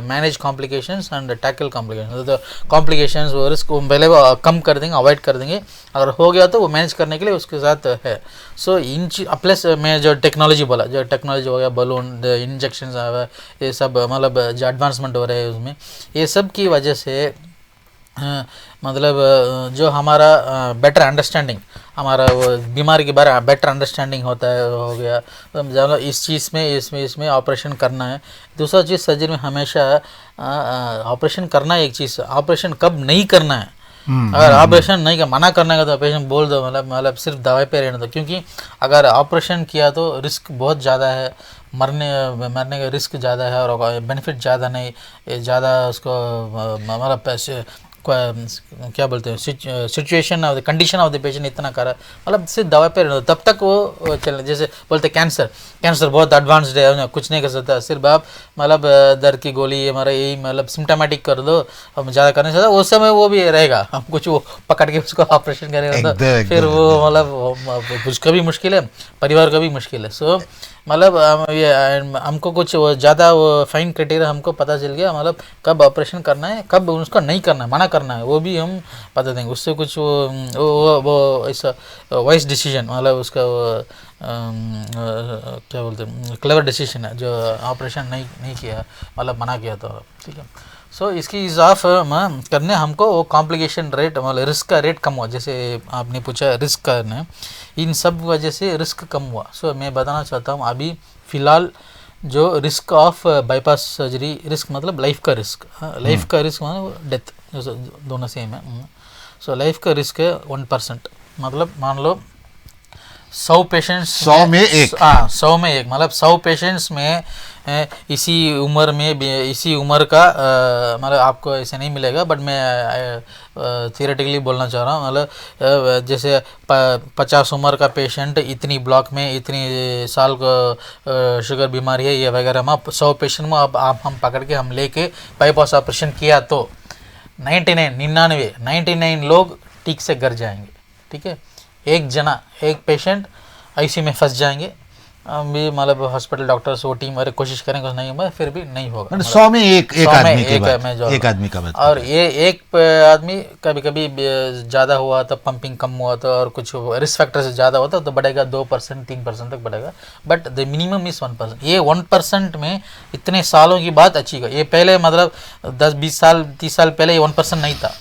manage complications and tackle complications, तो कॉम्प्लिकेशंस वो रिस्क पहले वो कम कर देंगे, अवॉइड कर देंगे, अगर हो गया तो वो मैनेज करने के लिए उसके साथ है। सो इन प्लस मैं जो टेक्नोलॉजी बोला, जो टेक्नोलॉजी हो गया, बलून इंजेक्शन आ गया, ये सब मतलब जो एडवांसमेंट हो रहे हैं उसमें, ये सब की वजह से मतलब जो हमारा बेटर अंडरस्टैंडिंग, हमारा वो बीमारी के बारे में बेटर अंडरस्टैंडिंग होता है, हो गया तो ज़्यादा इस चीज़ में इसमें ऑपरेशन करना है। दूसरा चीज़ सर्जरी में हमेशा ऑपरेशन करना है, एक चीज़ ऑपरेशन कब नहीं करना है, अगर ऑपरेशन नहीं का मना करना है तो पेशेंट बोल दो, मतलब सिर्फ दवाई पे रहने दो, क्योंकि अगर ऑपरेशन किया तो रिस्क बहुत ज़्यादा है, मरने का रिस्क ज़्यादा है और बेनिफिट ज़्यादा नहीं, ज़्यादा उसको हमारा पैसे क्या बोलते हैं situation of the condition of the patient इतना करा, मतलब सिर्फ दवा पे रहना, तब तक वो चल, जैसे बोलते कैंसर बहुत एडवांस्ड है, कुछ नहीं कर सकता, सिर्फ आप मतलब दर्द की गोली हमारा यही मतलब सिम्टोमेटिक कर दो, हम ज़्यादा कर नहीं सकता, उस समय वो भी रहेगा, हम कुछ वो पकड़ के उसको ऑपरेशन करेगा तो फिर वो मतलब उसका भी मुश्किल है, परिवार का भी मुश्किल है। सो मतलब ये हमको कुछ ज़्यादा वो फाइन क्राइटेरिया हमको पता चल गया, मतलब कब ऑपरेशन करना है, कब उसको नहीं करना है, मना करना है, वो भी हम बता देंगे, उससे कुछ वो ऐसा वाइस डिसीजन, मतलब उसका क्या बोलते हैं क्लेवर डिसीजन है, जो ऑपरेशन नहीं किया, मतलब मना किया तो ठीक है। सो इसकी इजाफ करने हमको वो कॉम्प्लिकेशन रेट, मतलब रिस्क का रेट कम हुआ, जैसे आपने पूछा रिस्क करने, इन सब वजह से रिस्क कम हुआ। सो मैं बताना चाहता हूँ अभी फ़िलहाल जो risk of bypass surgery, risk मतलब लाइफ का रिस्क, लाइफ का रिस्क मतलब डेथ, दोनों सेम है। सो लाइफ का रिस्क है 1%, मतलब मान लो 100 पेशेंट्स 100 में एक, 100 में एक, मतलब 100 पेशेंट्स में इसी उम्र का मतलब आपको ऐसे नहीं मिलेगा, बट मैं थियोरेटिकली बोलना चाह रहा हूँ, मतलब जैसे 50 उम्र का पेशेंट इतनी ब्लॉक में इतनी साल को शुगर बीमारी है ये वगैरह, हम 100 पेशेंट में अब हम पकड़ के हम लेके बाईपास ऑपरेशन किया तो 99 लोग ठीक से घर जाएंगे, ठीक है। एक पेशेंट आईसीयू में फंस जाएंगे, भी मतलब हॉस्पिटल डॉक्टर्स वो टीम अरे कोशिश करेंगे नहीं होगा, फिर भी नहीं होगा, 100 में एक आदमी का बात, और ये एक आदमी कभी कभी ज़्यादा हुआ तो पंपिंग कम हुआ तो और कुछ रिस्क फैक्टर से ज़्यादा होता तो बढ़ेगा 2% 3% तक बढ़ेगा, बट द मिनिमम इज़ 1%। ये 1% में इतने सालों की बात अच्छी गई, ये पहले मतलब 10-20 साल 30 साल पहले ये 1% नहीं था,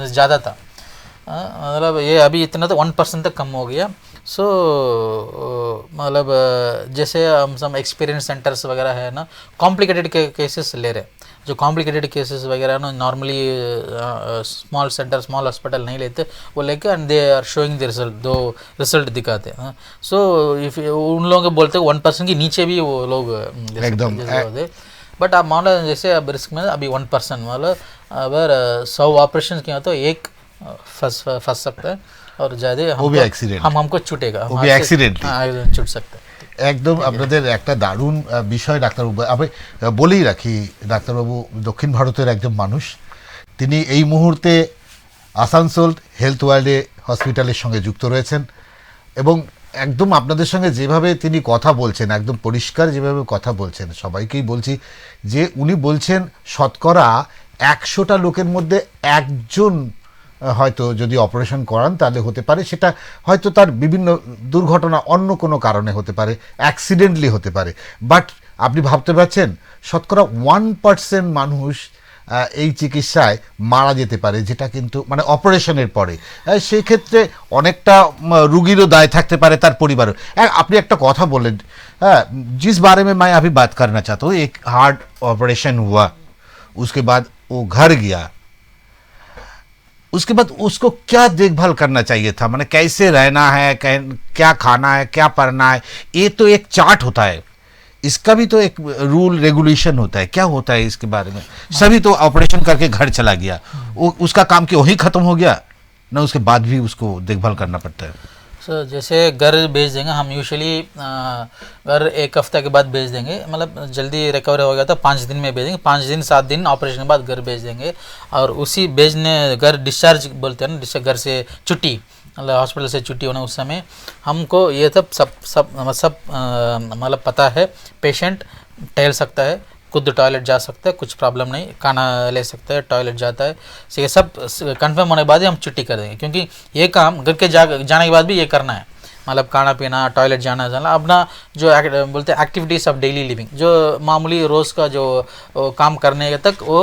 ज़्यादा था, मतलब ये अभी इतना तो 1% तक कम हो गया। सो मतलब जैसे हम सब एक्सपीरियंस सेंटर्स वगैरह है ना, कॉम्प्लिकेटेड केसेस ले रहे, जो कॉम्प्लिकेटेड केसेस वगैरह ना normally small centre small hospital नहीं लेते, वो लेके and they are showing the result, दो रिजल्ट दिखाते हैं। सो इफ उन लोगों के बोलते 1% के नीचे भी वो लोग एकदम, बट आप मान लो जैसे अब रिस्क में अभी 1%, मतलब अगर 100 ऑपरेशन किया तो एक फंस सकता है, और ज़्यादा वो भी एक्सीडेंट हमको छूटेगा, वो भी एक्सीडेंटली छूट सकता है। একদম আপনাদের একটা দারুণ বিষয় ডাক্তারবাবু, আমি বলেই রাখি ডাক্তারবাবু দক্ষিণ ভারতের একজন মানুষ, তিনি এই মুহূর্তে আসানসোল হেলথ ওয়ার্ল্ডে হসপিটালের সঙ্গে যুক্ত রয়েছেন, এবং একদম আপনাদের সঙ্গে যেভাবে তিনি কথা বলছেন, একদম পরিষ্কার যেভাবে কথা বলছেন, সবাইকেই বলছি যে উনি বলছেন শতকরা 100টা লোকের মধ্যে একজন হয়তো যদি অপারেশন করান তাহলে হতে পারে, সেটা হয়তো তার বিভিন্ন দুর্ঘটনা অন্য কোনো কারণে হতে পারে, অ্যাক্সিডেন্টলি হতে পারে। বাট আপনি ভাবতে পারছেন শতকরা 1% মানুষ এই চিকিৎসায় মারা যেতে পারে, যেটা কিন্তু মানে অপারেশনের পরে। সেই ক্ষেত্রে অনেকটা রুগীরও দায় থাকতে পারে, তার পরিবারও। আপনি একটা কথা বললেন, जिस बारे में मैं अभी बात करना चाहता हूँ, एक हार्ट ऑपरेशन हुआ, उसके बाद वो घर गया, उसके बाद उसको क्या देखभाल करना चाहिए था, माने कैसे रहना है, क्या खाना है, क्या पढ़ना है, ये तो एक चार्ट होता है, इसका भी तो एक रूल रेगुलेशन होता है, क्या होता है इसके बारे में? सभी तो ऑपरेशन करके घर चला गया, वो उसका काम क्यों वहीं खत्म हो गया ना, उसके बाद भी उसको देखभाल करना पड़ता है। जैसे घर भेज देंगे हम यूजुअली, घर एक हफ्ते के बाद भेज देंगे, मतलब जल्दी रिकवर हो गया तो 5 दिन में भेजेंगे, 5 दिन 7 दिन ऑपरेशन के बाद घर भेज देंगे। और उसी भेजने घर डिस्चार्ज बोलते हैं ना, डिस्चार्ज घर से छुट्टी, मतलब हॉस्पिटल से छुट्टी होना, उस समय हमको ये सब मतलब पता है। पेशेंट टहल सकता है, खुद टॉयलेट जा सकता है, कुछ प्रॉब्लम नहीं, खाना ले सकता है, टॉयलेट जाता है, ये सब कंफर्म होने के बाद ही हम छुट्टी कर देंगे। क्योंकि ये काम घर के जाने के बाद भी ये करना है, मतलब खाना पीना, टॉयलेट जाना अपना जो बोलते हैं एक्टिविटीज़ ऑफ डेली लिविंग, जो मामूली रोज़ का जो काम करने तक वो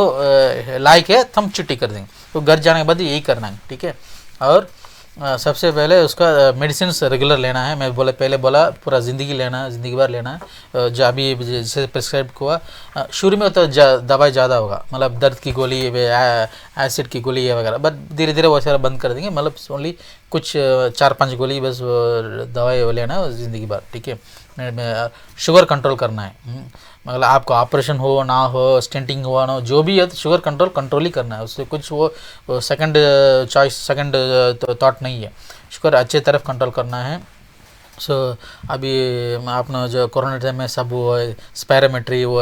लायक है, तो हम छुट्टी कर देंगे। तो घर जाने के बाद यही करना है, ठीक है। और सबसे पहले उसका मेडिसिन रेगुलर लेना है। मैं पहले बोला पूरा ज़िंदगी लेना है, ज़िंदगी भर लेना है। जो अभी जैसे प्रिस्क्राइब हुआ, शुरू में तो दवाई ज़्यादा होगा, मतलब दर्द की गोली, एसिड की गोली वगैरह, बट धीरे धीरे वो सारा बंद कर देंगे, मतलब ओनली कुछ 4-5 गोली बस दवाई लेना है ज़िंदगी भर, ठीक है। शुगर कंट्रोल करना है, मतलब आपको ऑपरेशन हो ना हो, स्टेंटिंग हुआ ना हो, जो भी है तो शुगर कंट्रोल ही करना है, उससे कुछ वो सेकंड चॉइस, सेकंड थॉट नहीं है, शुगर अच्छे तरफ कंट्रोल करना है। अभी आपने जो कोरोना टाइम में सब वो स्पायरोमेट्री, वो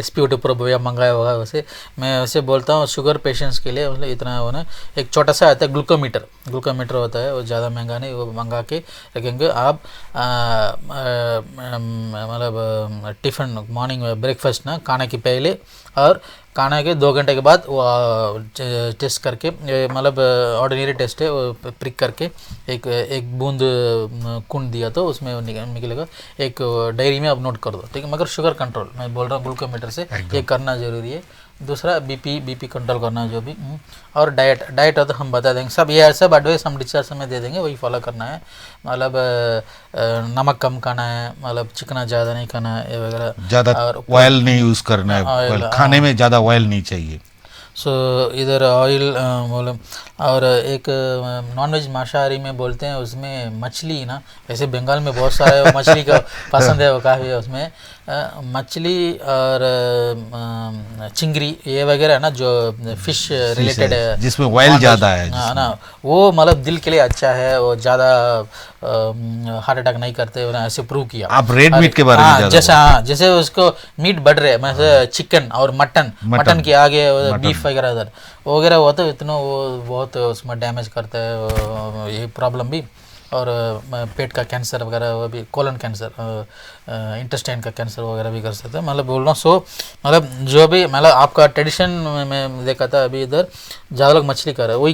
SpO2 प्रोब मंगाया होगा, वैसे मैं वैसे बोलता हूँ शुगर पेशेंट्स के लिए मतलब इतना होना, एक छोटा सा आता है ग्लूकोमीटर होता है, वो ज़्यादा महंगा नहीं, वो मंगा के रखेंगे आप। मतलब टिफ़िन मॉर्निंग ब्रेकफास्ट ना खाने के पहले और खाने के 2 घंटे के बाद वो टेस्ट करके, मतलब ऑर्डिनरी टेस्ट है, वो प्रिक करके एक बूंद खून दिया तो उसमें निकलेगा, एक डायरी में आप नोट कर दो, ठीक है। मगर शुगर कंट्रोल मैं बोल रहा हूँ ग्लूकोमीटर से ये करना ज़रूरी है। दूसरा बीपी कंट्रोल करना जो भी, और डाइट तो हम बता देंगे, सब ये सब एडवाइस हम डिस्चार्ज में दे देंगे, वही फॉलो करना है। मतलब नमक कम खाना है, मतलब चिकना ज़्यादा नहीं खाना है, ये वगैरह, ज़्यादा ऑयल नहीं यूज़ करना है, खाने में ज़्यादा ऑयल नहीं चाहिए। इधर ऑयल बोले, और एक नॉनवेज मांसाहारी में बोलते हैं, उसमें मछली ना, वैसे बंगाल में बहुत सारे मछली का पसंद है, वो काफ़ी है, उसमें मछली और चिंगरी ये वगैरह ना, जो फिश रिलेटेड है, जिसमें ऑयल ज़्यादा है ना, वो मतलब दिल के लिए अच्छा है, वो ज़्यादा हार्ट अटैक नहीं करते, ऐसे प्रूव किया। आप रेड मीट के बारे में जैसे उसको मीट बढ़ रहे हैं, चिकन और मटन के आगे बीफ वगैरह वगैरह वो तो इतना वो बहुत उसमें डैमेज करता है, ये प्रॉब्लम भी। और पेट का कैंसर वगैरह, वो भी कोलन कैंसर, इंटेस्टाइन का कैंसर वगैरह भी कर सकते हैं, मतलब बोल रहा हूँ। मतलब जो भी मतलब आपका ट्रेडिशन में देखा था, अभी इधर ज़्यादा लोग मछली खा रहे हैं, वही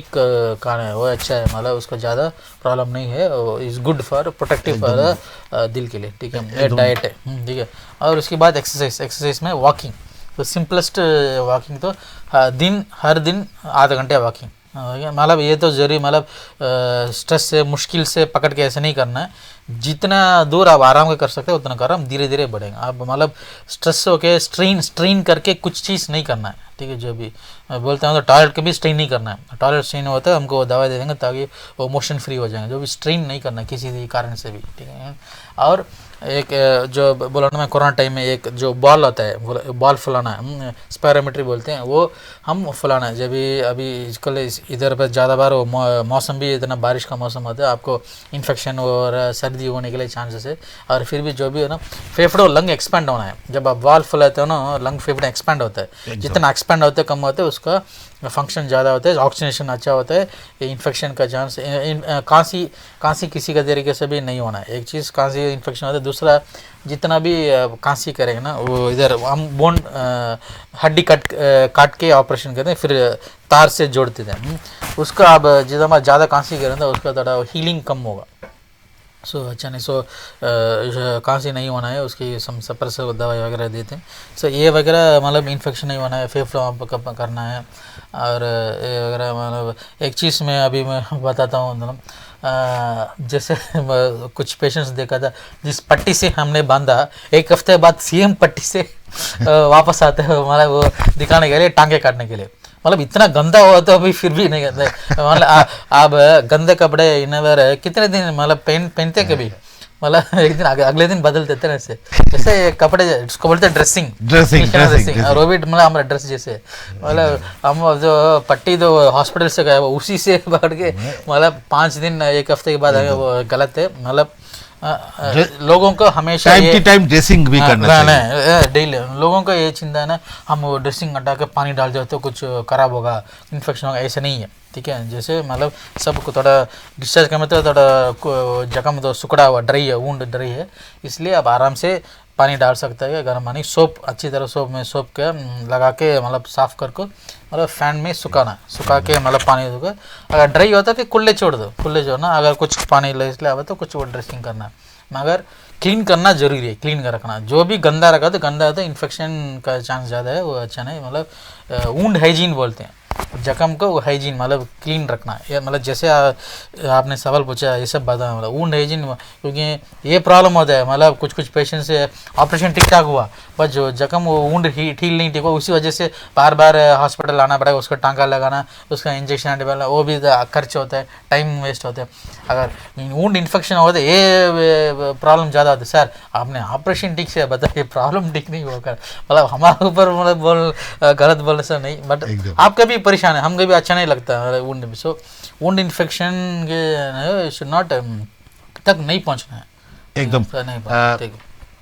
खाना है, वो अच्छा है, मतलब उसको ज़्यादा प्रॉब्लम नहीं है, is good for protective for दिल के लिए, ठीक है। डाइट है, ठीक है। और उसके बाद एक्सरसाइज में वॉकिंग, तो सिंपलेस्ट वॉकिंग तो हर दिन आधा घंटे वॉकिंग, मतलब ये तो जरूरी, मतलब स्ट्रेस से मुश्किल से पकड़ के ऐसे नहीं करना है, जितना दूर आप आराम के कर सकते हो उतना कर, हम धीरे धीरे बढ़ेंगे। आप मतलब स्ट्रेस होके स्ट्रेन करके कुछ चीज़ नहीं करना है, ठीक है। जो भी बोलते हैं तो टॉयलेट के भी स्ट्रेन नहीं करना है, टॉयलेट स्ट्रेन होता है हमको दवाई दे देंगे ताकि वो मोशन फ्री हो जाएंगे, जो भी स्ट्रेन नहीं करना किसी भी कारण से भी, ठीक है। और एक जो बोला ना मैं, कोरोना टाइम में एक जो बॉल होता है, बॉल फुलाना है, स्पायरोमेट्री बोलते हैं, वो हम फुलाना है। जब भी अभी कल इधर पर ज़्यादा बार वो मौसम भी इतना बारिश का मौसम होता है, आपको इन्फेक्शन और सर्दी होने के लिए चांसेस है। और फिर भी जो भी है ना, फेफड़ों लंग एक्सपेंड होना है, जब आप बॉल फुलाते हो ना, लंग फेफड़े एक्सपेंड होता है, जितना एक्सपेंड होते कम होते उसका फंक्शन ज़्यादा होता है, ऑक्सीजनेशन अच्छा होता है, इन्फेक्शन का चांस कांसी किसी का तरीके से भी नहीं होना है। एक चीज़ कांसी इन्फेक्शन होता है, दूसरा जितना भी कांसी करेंगे ना वो इधर हम बोन हड्डी काट के ऑपरेशन करते हैं, फिर तार से जोड़ देते हैं। उसका अब जितना ज़्यादा कांसी करें तो उसका थोड़ा हीलिंग कम होगा। सो अच्छा नहीं, सो कांसी नहीं होना है उसकी सप्रेसर दवाई वगैरह देते हैं। सो ये वगैरह मतलब इन्फेक्शन नहीं होना है, फेफड़ा कब करना है, और ये वगैरह मतलब एक चीज़ मैं अभी मैं बताता हूँ मतलब जैसे कुछ पेशेंट्स देखा था जिस पट्टी से हमने बांधा, एक हफ्ते बाद सेम पट्टी से वापस आते हैं मतलब वो दिखाने के लिए, टांगे काटने के लिए। मतलब इतना गंदा हुआ तो अभी फिर भी नहीं गंदा मतलब आप गंदे कपड़े इनर कितने दिन मतलब पहनते कभी, मतलब एक दिन अगले दिन बदल देते ना ऐसे, जैसे कपड़े इसको बोलते हैं ड्रेसिंग और वो भी मतलब हमारा ड्रेस जैसे, मतलब हम जो पट्टी तो हॉस्पिटल से गए उसी से पकड़ के मतलब 5 दिन 1 हफ्ते के बाद वो गलत है। मतलब लोगों को हमेशा टाइम टू टाइम ड्रेसिंग भी करना चाहिए डेली। लोगों को ये चिंता है ना हम वो ड्रेसिंग हटा के पानी डाल दो तो कुछ खराब होगा, इन्फेक्शन होगा, ऐसा नहीं है। ठीक है, जैसे मतलब सबको थोड़ा डिस्चार्ज करने तो थोड़ा जख्म तो सुखड़ा हुआ ड्राई है, वुंड ड्राई है, इसलिए आप आराम से पानी डाल सकते हैं, गर्म पानी, सोप अच्छी तरह सोप के लगा के मतलब साफ करके मतलब फैन में सुखाना, सुखा के मतलब पानी दूंगा। अगर ड्राई होता है फिर खुले छोड़ दो, खुले छोड़ना। अगर कुछ पानी इसलिए आवा तो कुछ वो ड्रेसिंग करना, मगर क्लीन करना जरूरी है, क्लीन कर रखना। जो भी गंदा रखा तो गंदा है तो इन्फेक्शन का चांस ज़्यादा है, वो अच्छा नहीं। मतलब वुंड हाइजीन बोलते हैं जख्म को, हाइजीन मतलब क्लीन रखना है। मतलब जैसे आपने सवाल पूछा ये सब बता, मतलब वुंड हाइजीन, क्योंकि ये प्रॉब्लम होता है मतलब कुछ पेशेंट से ऑपरेशन ठीक ठाक हुआ पर जो जख्म वो वुंड हील नहीं ठीक हुआ, उसी वजह से बार बार हॉस्पिटल आना पड़ेगा, उसका टांका लगाना, उसका इंजेक्शन डालना, वो भी खर्च होता है, टाइम वेस्ट होता है। अगर वुंड इन्फेक्शन होता है ये प्रॉब्लम ज़्यादा होता है। सर आपने ऑपरेशन ठीक से बताइए, प्रॉब्लम ठीक नहीं होकर मतलब हमारे ऊपर मतलब गलत बोलने से नहीं, बट आपका भी परेशान है, हमको भी अच्छा नहीं लगता है वुंड में। सो वुंड इन्फेक्शन के शुड नॉट तक नहीं पहुंचना है एकदम। नहीं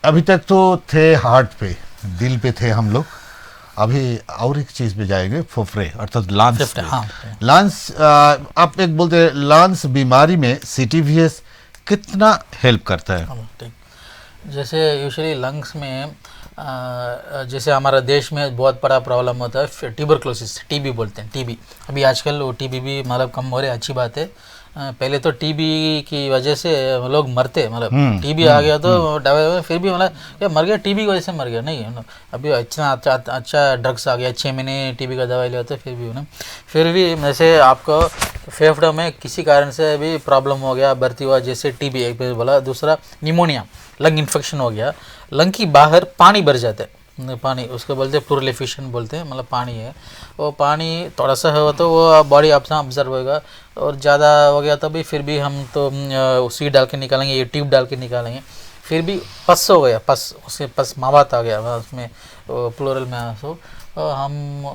अभी तक तो थे हार्ट पे, दिल पे थे हम लोग, अभी और एक चीज पे जाएंगे, फेफड़े अर्थात लंग्स पे। हाँ, लंग्स आप एक बोलते हैं लंग्स बीमारी में CTVS कितना हेल्प करता है? जैसे यूजुअली लंग्स में जैसे हमारा देश में बहुत बड़ा प्रॉब्लम होता है ट्यूबरक्लोसिस, TB बोलते हैं, TB। अभी आजकल वो TB भी मतलब कम हो रहे, अच्छी बात है। पहले तो TB की वजह से लोग मरते, मतलब TB आ गया तो दवाई, फिर भी मतलब क्या मर गया TB की वजह से मर गया नहीं, अभी अच्छा ड्रग्स आ गया, 6 महीने TB का दवाई लिया, तो फिर भी जैसे आपको फेफड़ों में किसी कारण से भी प्रॉब्लम हो गया, भर्ती हुआ, जैसे TB एक बोला, दूसरा निमोनिया, लंग इन्फेक्शन हो गया, लंग की बाहर पानी भर जाता है, पानी उसको बोलते हैं प्लूरल एफिशिएंट बोलते हैं, मतलब पानी है, वो पानी थोड़ा सा हो तो वो बॉडी अपना ऑब्जर्व होगा, और ज़्यादा हो गया तो भी फिर भी हम तो सुई डाल के निकालेंगे, ये ट्यूब डाल के निकालेंगे, फिर भी पस हो गया, पस उसके पस मावात आ गया उसमें प्लूरल में, सो हम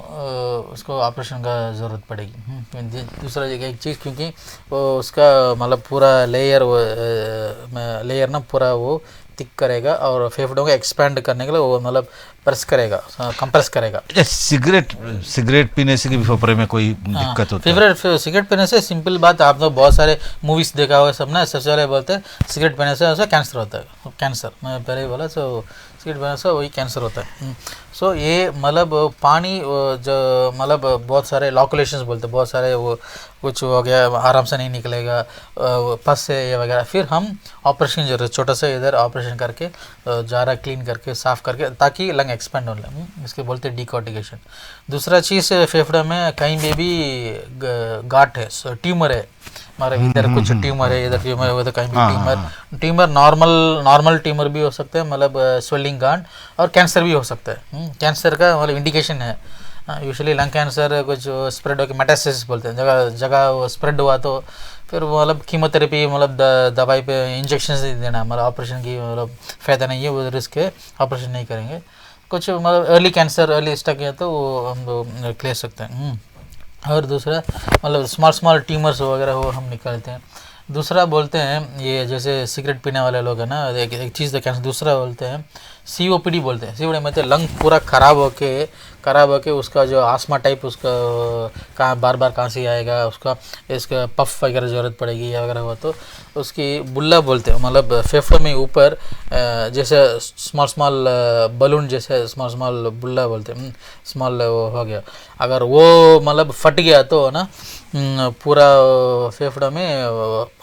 उसको ऑपरेशन का ज़रूरत पड़ेगी। दूसरा जगह एक चीज़, क्योंकि वो उसका मतलब पूरा लेयर ना पूरा वो थिक करेगा और फेफड़ों को एक्सपेंड करने के लिए वो मतलब प्रेस करेगा, कंप्रेस करेगा। सिगरेट पीने से भी फेफड़े में कोई दिक्कत होती है? सिगरेट पीने से सिंपल बात, आप तो बहुत सारे मूवीज़ देखा होगा सब ना, सबसे पहले बोलते हैं सिगरेट पीने से उसका कैंसर होता है, कैंसर मैं पहले ही बोला, सो सिगरेट पीने से वही कैंसर होता है। सो ये मतलब पानी जो मतलब बहुत सारे लॉकुलेशंस बोलते हैं, बहुत सारे वो कुछ हो गया आराम से नहीं निकलेगा पस से ये वगैरह, फिर हम ऑपरेशन जरूरत, छोटा सा इधर ऑपरेशन करके जारा क्लीन करके साफ करके, ताकि लंग एक्सपेंड हो जाए, इसके बोलते हैं डिकॉर्टिकेशन। दूसरा चीज़ फेफड़े में कहीं में भी गांठ है, ट्यूमर है, हमारे इधर कुछ ट्यूमर है, इधर ट्यूमर है, उधर कहीं भी ट्यूमर नॉर्मल ट्यूमर भी हो सकते हैं, मतलब स्वेलिंग गांठ, और कैंसर भी हो सकता है। कैंसर का मतलब इंडिकेशन है यूजुअली लंग कैंसर कुछ स्प्रेड होकर मेटास्टेसिस बोलते हैं, जगह जगह वो स्प्रेड हुआ तो फिर मतलब कीमोथेरेपी मतलब दवाई पे इंजेक्शन से देना, मतलब ऑपरेशन की मतलब फ़ायदा नहीं है, वो रिस्क है, ऑपरेशन नहीं करेंगे। कुछ मतलब अर्ली कैंसर अर्ली स्टक है तो वो हम लोग ले सकते हैं। और दूसरा मतलब स्मॉल ट्यूमर्स वगैरह वो हम निकालते हैं। दूसरा बोलते हैं ये जैसे सिगरेट पीने वाले लोग हैं ना, एक चीज़ तो कैंसर। दूसरा बोलते हैं COPD बोलते हैं। COPD मतलब लंग पूरा ख़राब होके उसका जो आस्मा टाइप उसका कहाँ बार बार खांसी आएगा, उसका इसका पफ वगैरह ज़रूरत पड़ेगी या वगैरह हुआ तो उसकी बुल्ला बोलते हैं। मतलब फेफड़ों में ऊपर जैसे स्मॉल बलून जैसे स्मॉल बुल्ला बोलते हैं, स्मॉल हो गया। अगर वो मतलब फट गया तो ना पूरा फेफड़ों में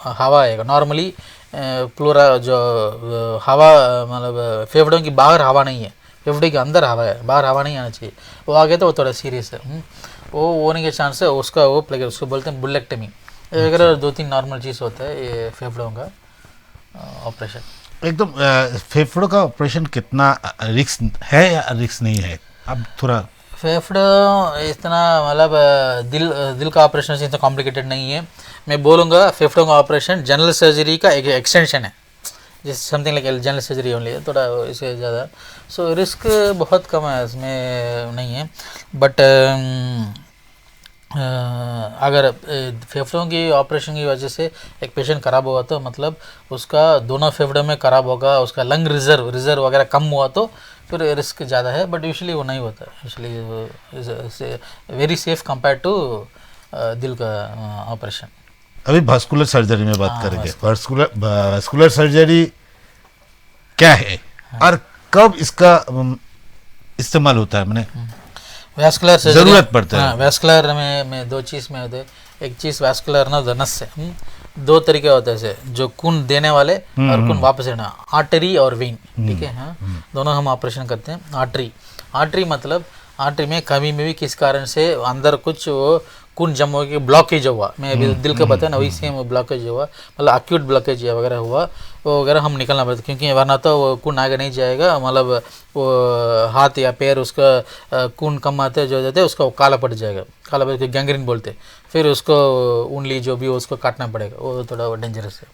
हवा आएगा। नॉर्मली प्लूरा जो हवा मतलब फेफड़ों की बाहर हवा नहीं है, फेफड़े के अंदर हवा है, बाहर हवा नहीं आना चाहिए। वो आ गया तो वो थोड़ा सीरियस है। वो होने के चांस है उसका वो प्लेगर, उसको बोलते हैं बुलेक्टमी वगैरह। 2-3 नॉर्मल चीज़ होता है ये फेफड़ों का ऑपरेशन। एकदम फेफड़ों का ऑपरेशन कितना रिस्क है या रिस्क नहीं है? अब थोड़ा फेफड़ों इतना मतलब दिल का ऑपरेशन से इतना कॉम्प्लिकेटेड नहीं है। मैं बोलूँगा फेफड़ों का ऑपरेशन जनरल सर्जरी का एक एक्सटेंशन है, जैसे something like general surgery only है, थोड़ा इससे ज़्यादा। सो रिस्क बहुत कम है, इसमें नहीं है। बट अगर फेफड़ों की ऑपरेशन की वजह से एक पेशेंट ख़राब हुआ तो मतलब उसका दोनों फेफड़ों में ख़राब होगा, उसका लंग रिजर्व वगैरह कम हुआ तो फिर रिस्क ज़्यादा है। बट यूजुअली वो नहीं होता है, usually very safe compare to दिल का ऑपरेशन। अभी वास्कुलर सर्जरी में बात हाँ, करेंगे। वास्कुलर सर्जरी क्या है और कब इसका इस्तेमाल होता है? मैंने वैस्कुलर सर्जरी जरूरत पड़ता है। हाँ, वैस्कुलर में 2 चीज़ में होते हैं। एक चीज़ वैस्कुलर ना नस से 2 तरीके होते हैं से, जो खून देने वाले और खून वापस लेना, आर्टरी और वेन। ठीक है, हाँ दोनों हम ऑपरेशन करते हैं। आर्टरी मतलब आर्टरी में कभी में भी किस कारण से अंदर कुछ वो खून जम हो के ब्लॉकेज हुआ, मैं अभी दिल का बताया ना, वही सेम ब्लॉकेज हुआ, मतलब अक्यूट ब्लॉकेज या वगैरह हुआ, वो वगैरह हम निकलना पड़ता, क्योंकि वरना तो वो खून आगे नहीं जाएगा। मतलब वो हाथ या पैर उसका खून कम आते जो जाते उसका वो काला पड़ जाएगा, काला पड़ गैंग्रीन बोलते। फिर उसको उंगली जो भी हो उसको काटना पड़ेगा, वो थोड़ा वो डेंजरस है।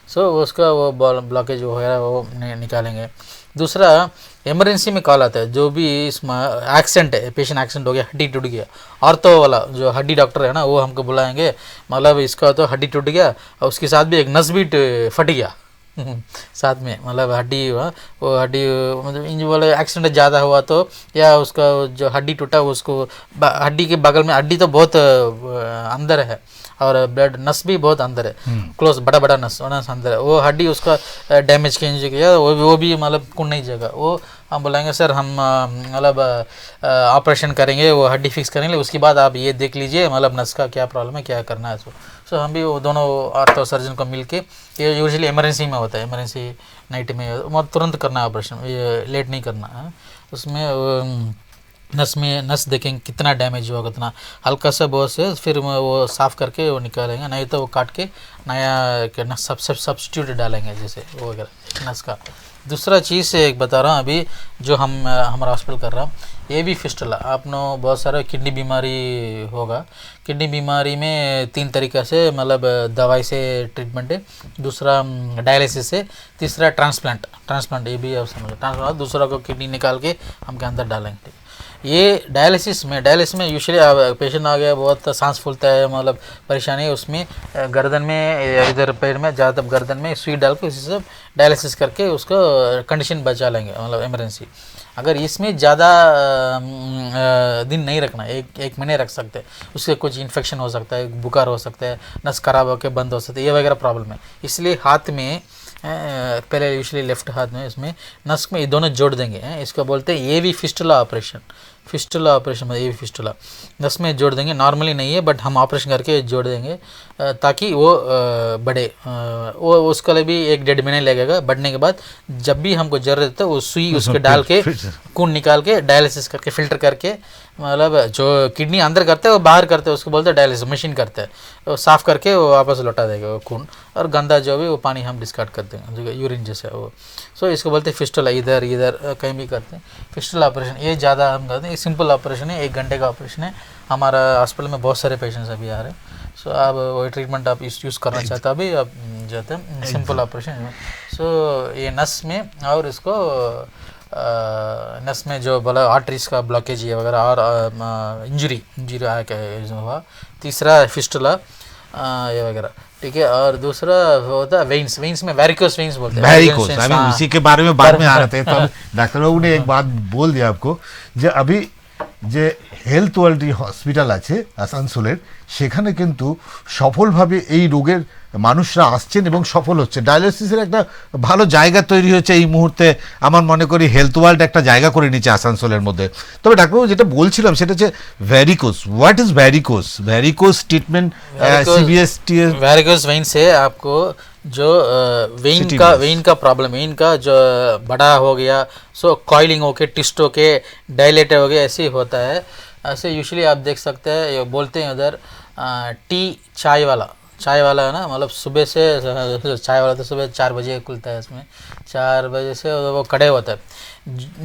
सो उसका वो ब्लॉकेज वगैरह वो निकालेंगे। दूसरा इमरजेंसी में कॉल आता है, जो भी इसमें एक्सीडेंट है, पेशेंट एक्सीडेंट हो गया, हड्डी टूट गया, ऑर्थो वाला जो हड्डी डॉक्टर है ना वो हमको बुलाएंगे। मतलब इसका तो हड्डी टूट गया और उसके साथ भी एक नस भी फट गया साथ में, मतलब हड्डी वो हड्डी मतलब इन वाले एक्सीडेंट ज़्यादा हुआ तो, या उसका जो हड्डी टूटा उसको हड्डी के बगल में, हड्डी तो बहुत अंदर है और ब्लड नस भी बहुत अंदर है, क्लोज बड़ा नस अंदर है, वो हड्डी उसका डैमेज किया वो भी मतलब खून नहीं जाएगा। वो हम बोलेंगे सर हम मतलब ऑपरेशन करेंगे, वो हड्डी फिक्स करेंगे, उसके बाद आप ये देख लीजिए मतलब नस का क्या प्रॉब्लम है, क्या करना है। सो हम भी वो दोनों ऑर्थो सर्जन को मिल के, ये यूजुअली इमरजेंसी में होता है, इमरजेंसी नाइट में तुरंत करना है ऑपरेशन, ये लेट नहीं करना है। उसमें नस देखेंगे कितना डैमेज हुआ, कितना हल्का सा बहुत से, फिर वो साफ़ करके वो निकालेंगे, नहीं तो वो काट के नया नस सब्स्टिट्यूट डालेंगे जैसे वो वगैरह नस का। दूसरा चीज़ एक बता रहा हूँ अभी जो हमारा हॉस्पिटल कर रहा हूँ, ये भी फिस्टुला। आपने बहुत सारा किडनी बीमारी होगा, किडनी बीमारी में 3 तरीक़ा से मतलब दवाई से ट्रीटमेंट है, दूसरा डायलिसिस है, तीसरा ट्रांसप्लांट ये भी आप समझो, ट्रांसप्लांट दूसरा को किडनी निकाल के हम के अंदर डालेंगे। ये डायलिसिस में यूजुअली पेशेंट आ गया, बहुत सांस फूलता है, मतलब परेशानी है, उसमें गर्दन में इधर पैर में ज़्यादातर गर्दन में सुई डाल के उसी से डायलिसिस करके उसको कंडीशन बचा लेंगे, मतलब इमरजेंसी। अगर इसमें ज़्यादा दिन नहीं रखना, एक महीने रख सकते हैं, उससे कुछ इन्फेक्शन हो सकता है, बुखार हो सकता है, नस खराब होकर बंद हो सकता है, ये वगैरह प्रॉब्लम है। इसलिए हाथ में पहले यूजुअली लेफ्ट हाथ में इसमें नस में ये दोनों जोड़ देंगे, इसको बोलते हैं AV fistula operation. Fistula operation में AV फिस्टुला नस में जोड़ देंगे, नॉर्मली नहीं है बट हम ऑपरेशन करके जोड़ देंगे ताकि वो बढ़े। वो उसके लिए भी 1-1.5 महीने लगेगा। बढ़ने के बाद जब भी हमको ज़रूरत है वो सुई उसके डाल के खून निकाल के डायलिसिस करके फिल्टर करके, मतलब जो किडनी अंदर करते हैं वो बाहर करते हैं, उसको बोलते हैं डायलिसिस मशीन करते हैं, वो साफ़ करके वो वापस लौटा देगा वो खून, और गंदा जो भी वो पानी हम डिस्कार्ड कर देंगे, जो यूरिन जैसे वो। सो इसको बोलते हैं फिस्टुला। इधर कहीं भी करते हैं फिस्टुला ऑपरेशन, ये ज़्यादा हम करते हैं। ये सिंपल ऑपरेशन है, 1 घंटे का ऑपरेशन है। हमारा हॉस्पिटल में बहुत सारे पेशेंट्स अभी आ रहे हैं। सो आप वही ट्रीटमेंट आप यूज़ करना चाहते हैं अभी आप जाते हैं, सिंपल ऑपरेशन। सो ये नस में और इसको नस में जो बोला आर्टरीज का ब्लॉकेज है वगैरह, और इंजरी हुआ। तीसरा फिस्टुला ये वगैरह। ठीक है। और दूसरा होता है वेन्स, वेन्स में वेरिकोस वेन्स बोलते हैं। वेरिकोस, आई मीन उसी के बारे में बाद में आ रहे थे। तो अभी डॉक्टर बाबू ने एक बात बोल दिया आपको যে अभी যে হেলথ ওয়ার্ল্ড হসপিটাল আছে আসানসোলের, সেখানে কিন্তু সফলভাবে এই রোগের মানুষরা আসছেন এবং সফল হচ্ছে। ডায়ালিসিসের একটা ভালো জায়গা তৈরি হচ্ছে এই মুহূর্তে, আমার মনে করি হেলথ ওয়ার্ল্ড একটা জায়গা করে নিচ্ছে আসানসোলের মধ্যে। তবে ডাক্তারবাবু যেটা বলছিলাম সেটা হচ্ছে varicose. What is varicose? Varicose treatment CBST varicose vein से आपको जो वेन का प्रॉब्लम, वेन का जो बड़ा हो गया, सो कॉइलिंग हो के, टिस्ट हो के, डायलेट हो गया, ऐसे ही होता है। ऐसे यूजुअली आप देख सकते हैं, ये बोलते हैं उधर टी चाय वाला है ना, मतलब सुबह से चाय वाला तो सुबह 4 बजे खुलता है, इसमें 4 बजे से वो कड़े होता है।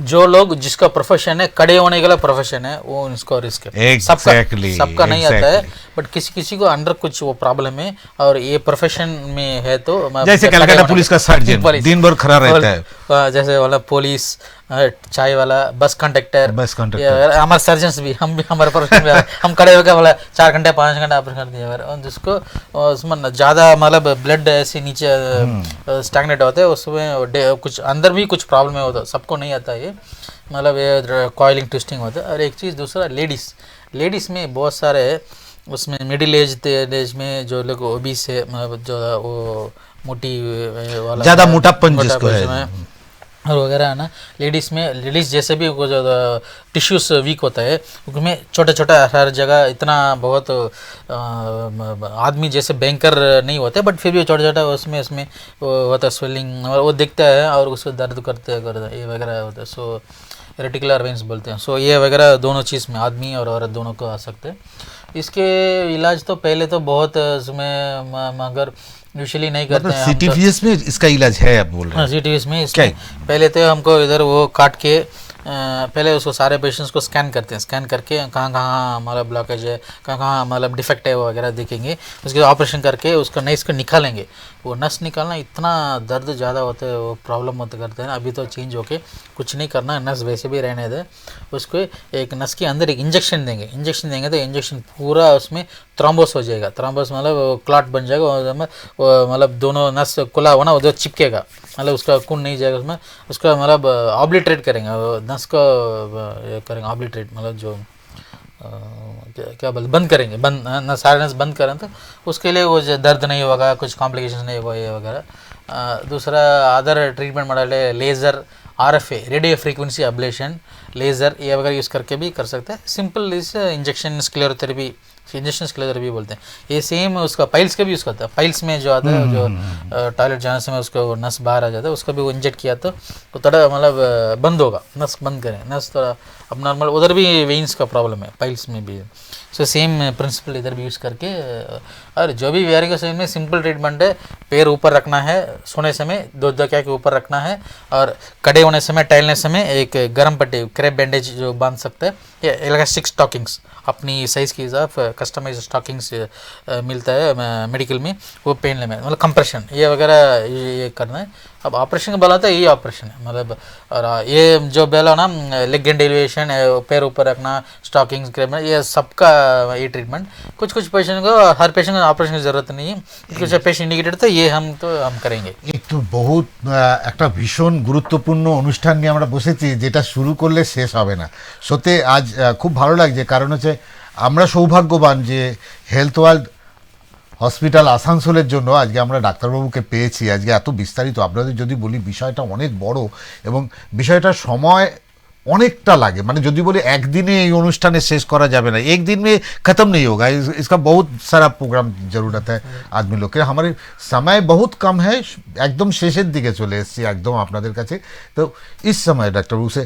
जो लोग जिसका प्रोफेशन है कड़े होने के लिए प्रोफेशन है, वो इसको रिस्क है। सबका नहीं आता है, बट किसी किसी को अंडर कुछ वो प्रॉब्लम है और ये प्रोफेशन में है। तो जैसे कलकत्ता पुलिस का सर्जन दिन भर खड़ा रहता है, जैसे वाला पुलिस, चाय वाला, बस कंडक्टर, हमारे सर्जन भी, हम भी हमारे प्रोफेशन में हम खड़े होकर बोला 4 घंटे 5 घंटे ऑपरेशन कर दिया। और जिसको उसमें ज़्यादा मतलब ब्लड ऐसे नीचे स्टैग्नेट होते हैं, उसमें कुछ अंदर भी कुछ प्रॉब्लम है, होता सबको नहीं आता ये, मतलब ये कॉइलिंग ट्विस्टिंग होता है। और एक चीज़ दूसरा, लेडीज़ में बहुत सारे उसमें मिडिल एज में जो लोग ओबीस है, मतलब जो वो मोटी वाला ज़्यादा मोटापन जिसको है और वगैरह है ना, लेडीज़ जैसे भी वो जो टिश्यूज वीक होता है, उसमें छोटा छोटा हर जगह इतना बहुत आदमी जैसे बैंकर नहीं होते, बट फिर भी छोटा छोटा उसमें वो होता है स्वेलिंग, और वो दिखता है और उसको दर्द करते ये वगैरह होता है। सो रेटिकुलर वेन्स बोलते हैं। सो ये वगैरह दोनों चीज़ में आदमी और औरत दोनों को आ सकते हैं। इसके इलाज तो पहले तो बहुत उसमें मगर यूजुअली नहीं करते हैं। सीटीवीएस में इसका इलाज है आप बोल रहे हैं? हाँ, सीटीवीएस में इसमें पहले तो हमको इधर वो काट के पहले उसको सारे पेशेंट्स को स्कैन करते हैं, स्कैन करके कहाँ कहाँ हमारा ब्लॉकेज है, कहाँ कहाँ मतलब डिफेक्ट है, वो वगैरह देखेंगे। उसके बाद ऑपरेशन करके उसका नस को निकालेंगे। वो नस निकालना इतना दर्द ज़्यादा होता है, वो प्रॉब्लम होते करते हैं ना। अभी तो चेंज होके कुछ नहीं करना, नस वैसे भी रहने दे। उसको एक नस के अंदर एक इंजेक्शन देंगे तो इंजेक्शन पूरा उसमें थ्रोम्बोस हो जाएगा। थ्रोम्बोस मतलब क्लॉट बन जाएगा, मतलब दोनों नस खुला हो ना, वो चिपकेगा, मतलब उसका खून नहीं जाएगा उसमें। उसका मतलब ऑब्लिटरेट करेंगे, नस को करेंगे ऑब्लिटरेट, मतलब जो क्या बोलते, बंद करेंगे, सारे नस बंद करें तो उसके लिए वो दर्द नहीं होगा, कुछ कॉम्प्लिकेशन नहीं होगा, ये वगैरह। दूसरा अदर ट्रीटमेंट मॉडल है laser, RFA, radio frequency ablation, laser, ये वगैरह यूज़ करके भी कर सकते हैं। सिंपल इस इंजेक्शन स्क्लेरोथेरेपी बोलते हैं। ये सेम उसका पाइल्स का भी यूज़ करता है। पाइल्स में जो आता है, जो टॉयलेट जाने से में उसको नस बाहर आ जाता है, उसका भी वो इंजेक्ट किया तो थोड़ा मतलब बंद होगा, नस बंद करें, नस थोड़ा अब नॉर्मल। उधर भी वेन्स का प्रॉब्लम है, पाइल्स में भी। सो सेम प्रिंसिपल इधर भी यूज़ करके। और जो भी वेरिकोस वेन में सिंपल ट्रीटमेंट है, पैर ऊपर रखना है, सोने समय 2 क्या के ऊपर रखना है, और खड़े होने समय, टहलने समय एक गर्म पट्टी, क्रेप बैंडेज जो बांध सकते हैं, या इलास्टिक स्टॉकिंग्स अपनी साइज़ के हिसाब कस्टमाइज स्टॉकिंग्स मिलता है मेडिकल में, वो पहनने में, मतलब कंप्रेशन ये वगैरह ये करना है। अब ऑपरेशन का बोला था, ये ऑपरेशन है मतलब। और ये जो बोला ना, लेग एंड एलिवेशन, पैर ऊपर रखना, स्टॉकिंग्स, क्रेप, ये सबका ये ट्रीटमेंट। कुछ पेशेंट को, हर पेशेंट को ऑपरेशन की ज़रूरत नहीं है, कुछ पेशेंट इंडिकेटेड तो ये हम करेंगे। একটু বহুত একটা ভীষণ গুরুত্বপূর্ণ অনুষ্ঠান নিয়ে আমরা বসেছি, যেটা শুরু করলে শেষ হবে না। সত্যি আজ খুব ভালো লাগছে, কারণ হচ্ছে আমরা সৌভাগ্যবান যে হেলথ ওয়ার্ল্ড হসপিটাল আসানসোলের জন্য আজকে আমরা ডাক্তারবাবুকে পেয়েছি। আজকে এত বিস্তারিত আপনাদের যদি বলি, বিষয়টা অনেক বড় এবং বিষয়টার সময় অনেকটা লাগে। মানে যদি বলি একদিনে এই অনুষ্ঠানে শেষ করা যাবে না, एक दिन में ख़त्म नहीं होगा, इसका बहुत सारा प्रोग्राम ज़रूरत है आदमी लोग के। हमारे समय बहुत कम है, एकदम शेषের দিকে চলে এসেছি একদম আপনাদের কাছে। तो इस समय डॉक्टर बाबू से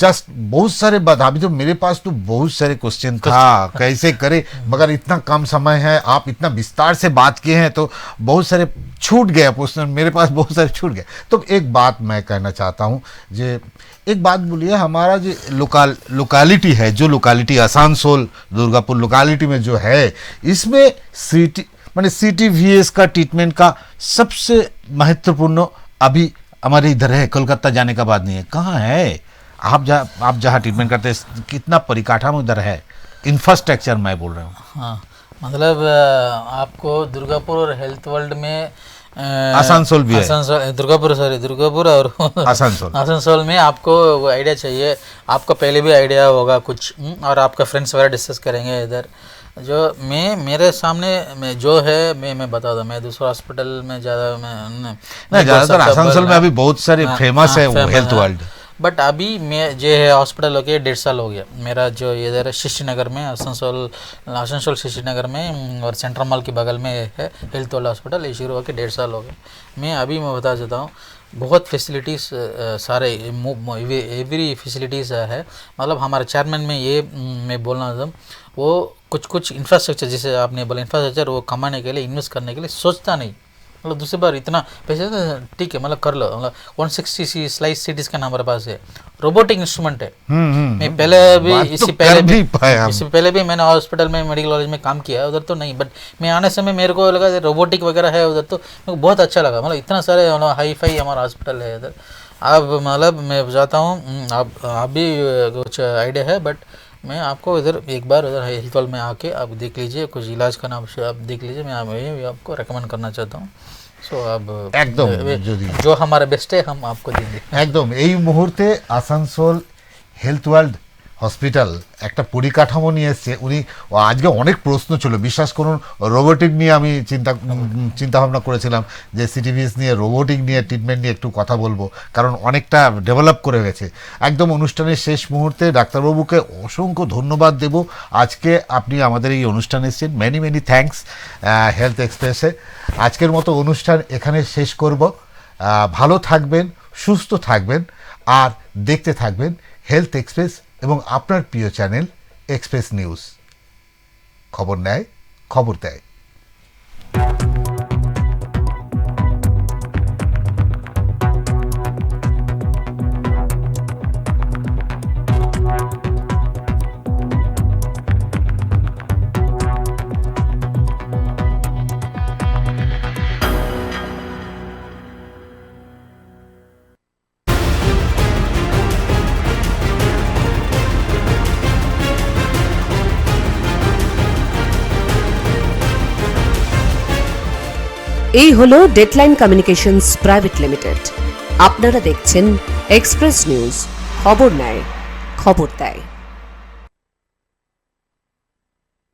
जस्ट बहुत सारे बात, अभी तो मेरे पास तो बहुत सारे क्वेश्चन था, कैसे करे, मगर इतना कम समय है, आप इतना विस्तार से बात किए हैं तो बहुत सारे छूट गए क्वेश्चन, मेरे पास बहुत सारे छूट गए। तो एक बात मैं कहना चाहता हूँ, जे एक बात बोलिए, हमारा जो लोकालिटी है, जो लोकालिटी आसानसोल दुर्गापुर लोकालिटी में जो है, इसमें CTVS का ट्रीटमेंट का सबसे महत्वपूर्ण अभी हमारे इधर है, कोलकाता जाने का बात नहीं है, कहाँ है? आप जहाँ ट्रीटमेंट करते हैं, कितना परिकाठा में उधर है? इंफ्रास्ट्रक्चर मैं बोल रहा हूँ। हाँ, मतलब आपको दुर्गापुर और हेल्थ वर्ल्ड में आसनसोल भी है। आसनसोल दुर्गापुर और आसनसोल में आपको वो आइडिया चाहिए। आपको पहले भी आइडिया होगा कुछ, और आपका फ्रेंड्स वगैरह डिस्कस करेंगे इधर। जो मेरे सामने में जो है मैं बता दूँ, मैं दूसरा हॉस्पिटल में ज़्यादा मैं नहीं, ज़्यादातर आसनसोल में अभी बहुत सारे फेमस है हेल्थ वर्ल्ड। बट अभी मैं जो है हॉस्पिटल होके 1.5 साल हो गया मेरा, जो इधर शिष्टनगर में आसनसोल शिष्टनगर में और सेंट्रल मॉल के बगल में है हेल्थ वर्ल्ड हॉस्पिटल। ये शुरू होकर 1.5 साल हो गया। मैं बता देता हूँ, बहुत फैसिलिटीज़ सारे एवरी फैसिलिटीज़ है। मतलब हमारे चेयरमैन में ये मैं बोलना चाहता हूँ, वो कुछ इंफ्रास्ट्रक्चर, जैसे आपने बोला इंफ्रास्ट्रक्चर, वो कमाने के लिए इन्वेस्ट करने के लिए सोचता नहीं। मतलब दूसरी बार इतना पैसे ठीक है, मतलब कर लो। मतलब 160 स्लाइस सीटी स्कैन हमारे पास है, रोबोटिक इंस्ट्रूमेंट है। मैं पहले भी इससे पहले भी मैंने हॉस्पिटल में मेडिकल कॉलेज में काम किया, उधर तो नहीं। बट मैं आने समय मेरे को लगा रोबोटिक वगैरह है उधर, तो मेरे को बहुत अच्छा लगा। मतलब इतना सारे हाई फाई हमारा हॉस्पिटल है इधर। अब मतलब मैं जाता हूँ, आप भी कुछ आइडिया है, बट मैं आपको इधर एक बार उधर हेल्थ वर्ल्ड में आके आप देख लीजिए, कुछ इलाज करना आप देख लीजिए। मैं आपको रेकमेंड करना चाहता हूँ। सो अब एकदम जो हमारा बेस्ट है हम आपको देंगे। একদম এই মুহূর্তে আসানসোল হেলথ ওয়ার্ল্ড হসপিটাল একটা পরিকাঠামো নিয়ে এসছে। উনি আজকে অনেক প্রশ্ন ছিল, বিশ্বাস করুন, রোবোটিক নিয়ে আমি চিন্তা ভাবনা করেছিলাম যে সিটিভিএস নিয়ে রোবোটিক নিয়ে ট্রিটমেন্ট নিয়ে একটু কথা বলবো, কারণ অনেকটা ডেভেলপ করে গেছে। একদম অনুষ্ঠানের শেষ মুহূর্তে ডাক্তারবাবুকে অসংখ্য ধন্যবাদ দেব, আজকে আপনি আমাদের এই অনুষ্ঠানে এসেছেন। মেনি থ্যাঙ্কস হেলথ এক্সপ্রেসে। আজকের মতো অনুষ্ঠান এখানে শেষ করব। ভালো থাকবেন, সুস্থ থাকবেন, আর দেখতে থাকবেন হেলথ এক্সপ্রেস এবং আপনার প্রিয় চ্যানেল এক্সপ্রেস নিউজ। খবর নেয়, খবর দেয়। এই হলো ডেডলাইন কমিউনিকেশনস প্রাইভেট লিমিটেড। আপনারা দেখছেন এক্সপ্রেস নিউজ, খবর নেয়, খবর দেয়।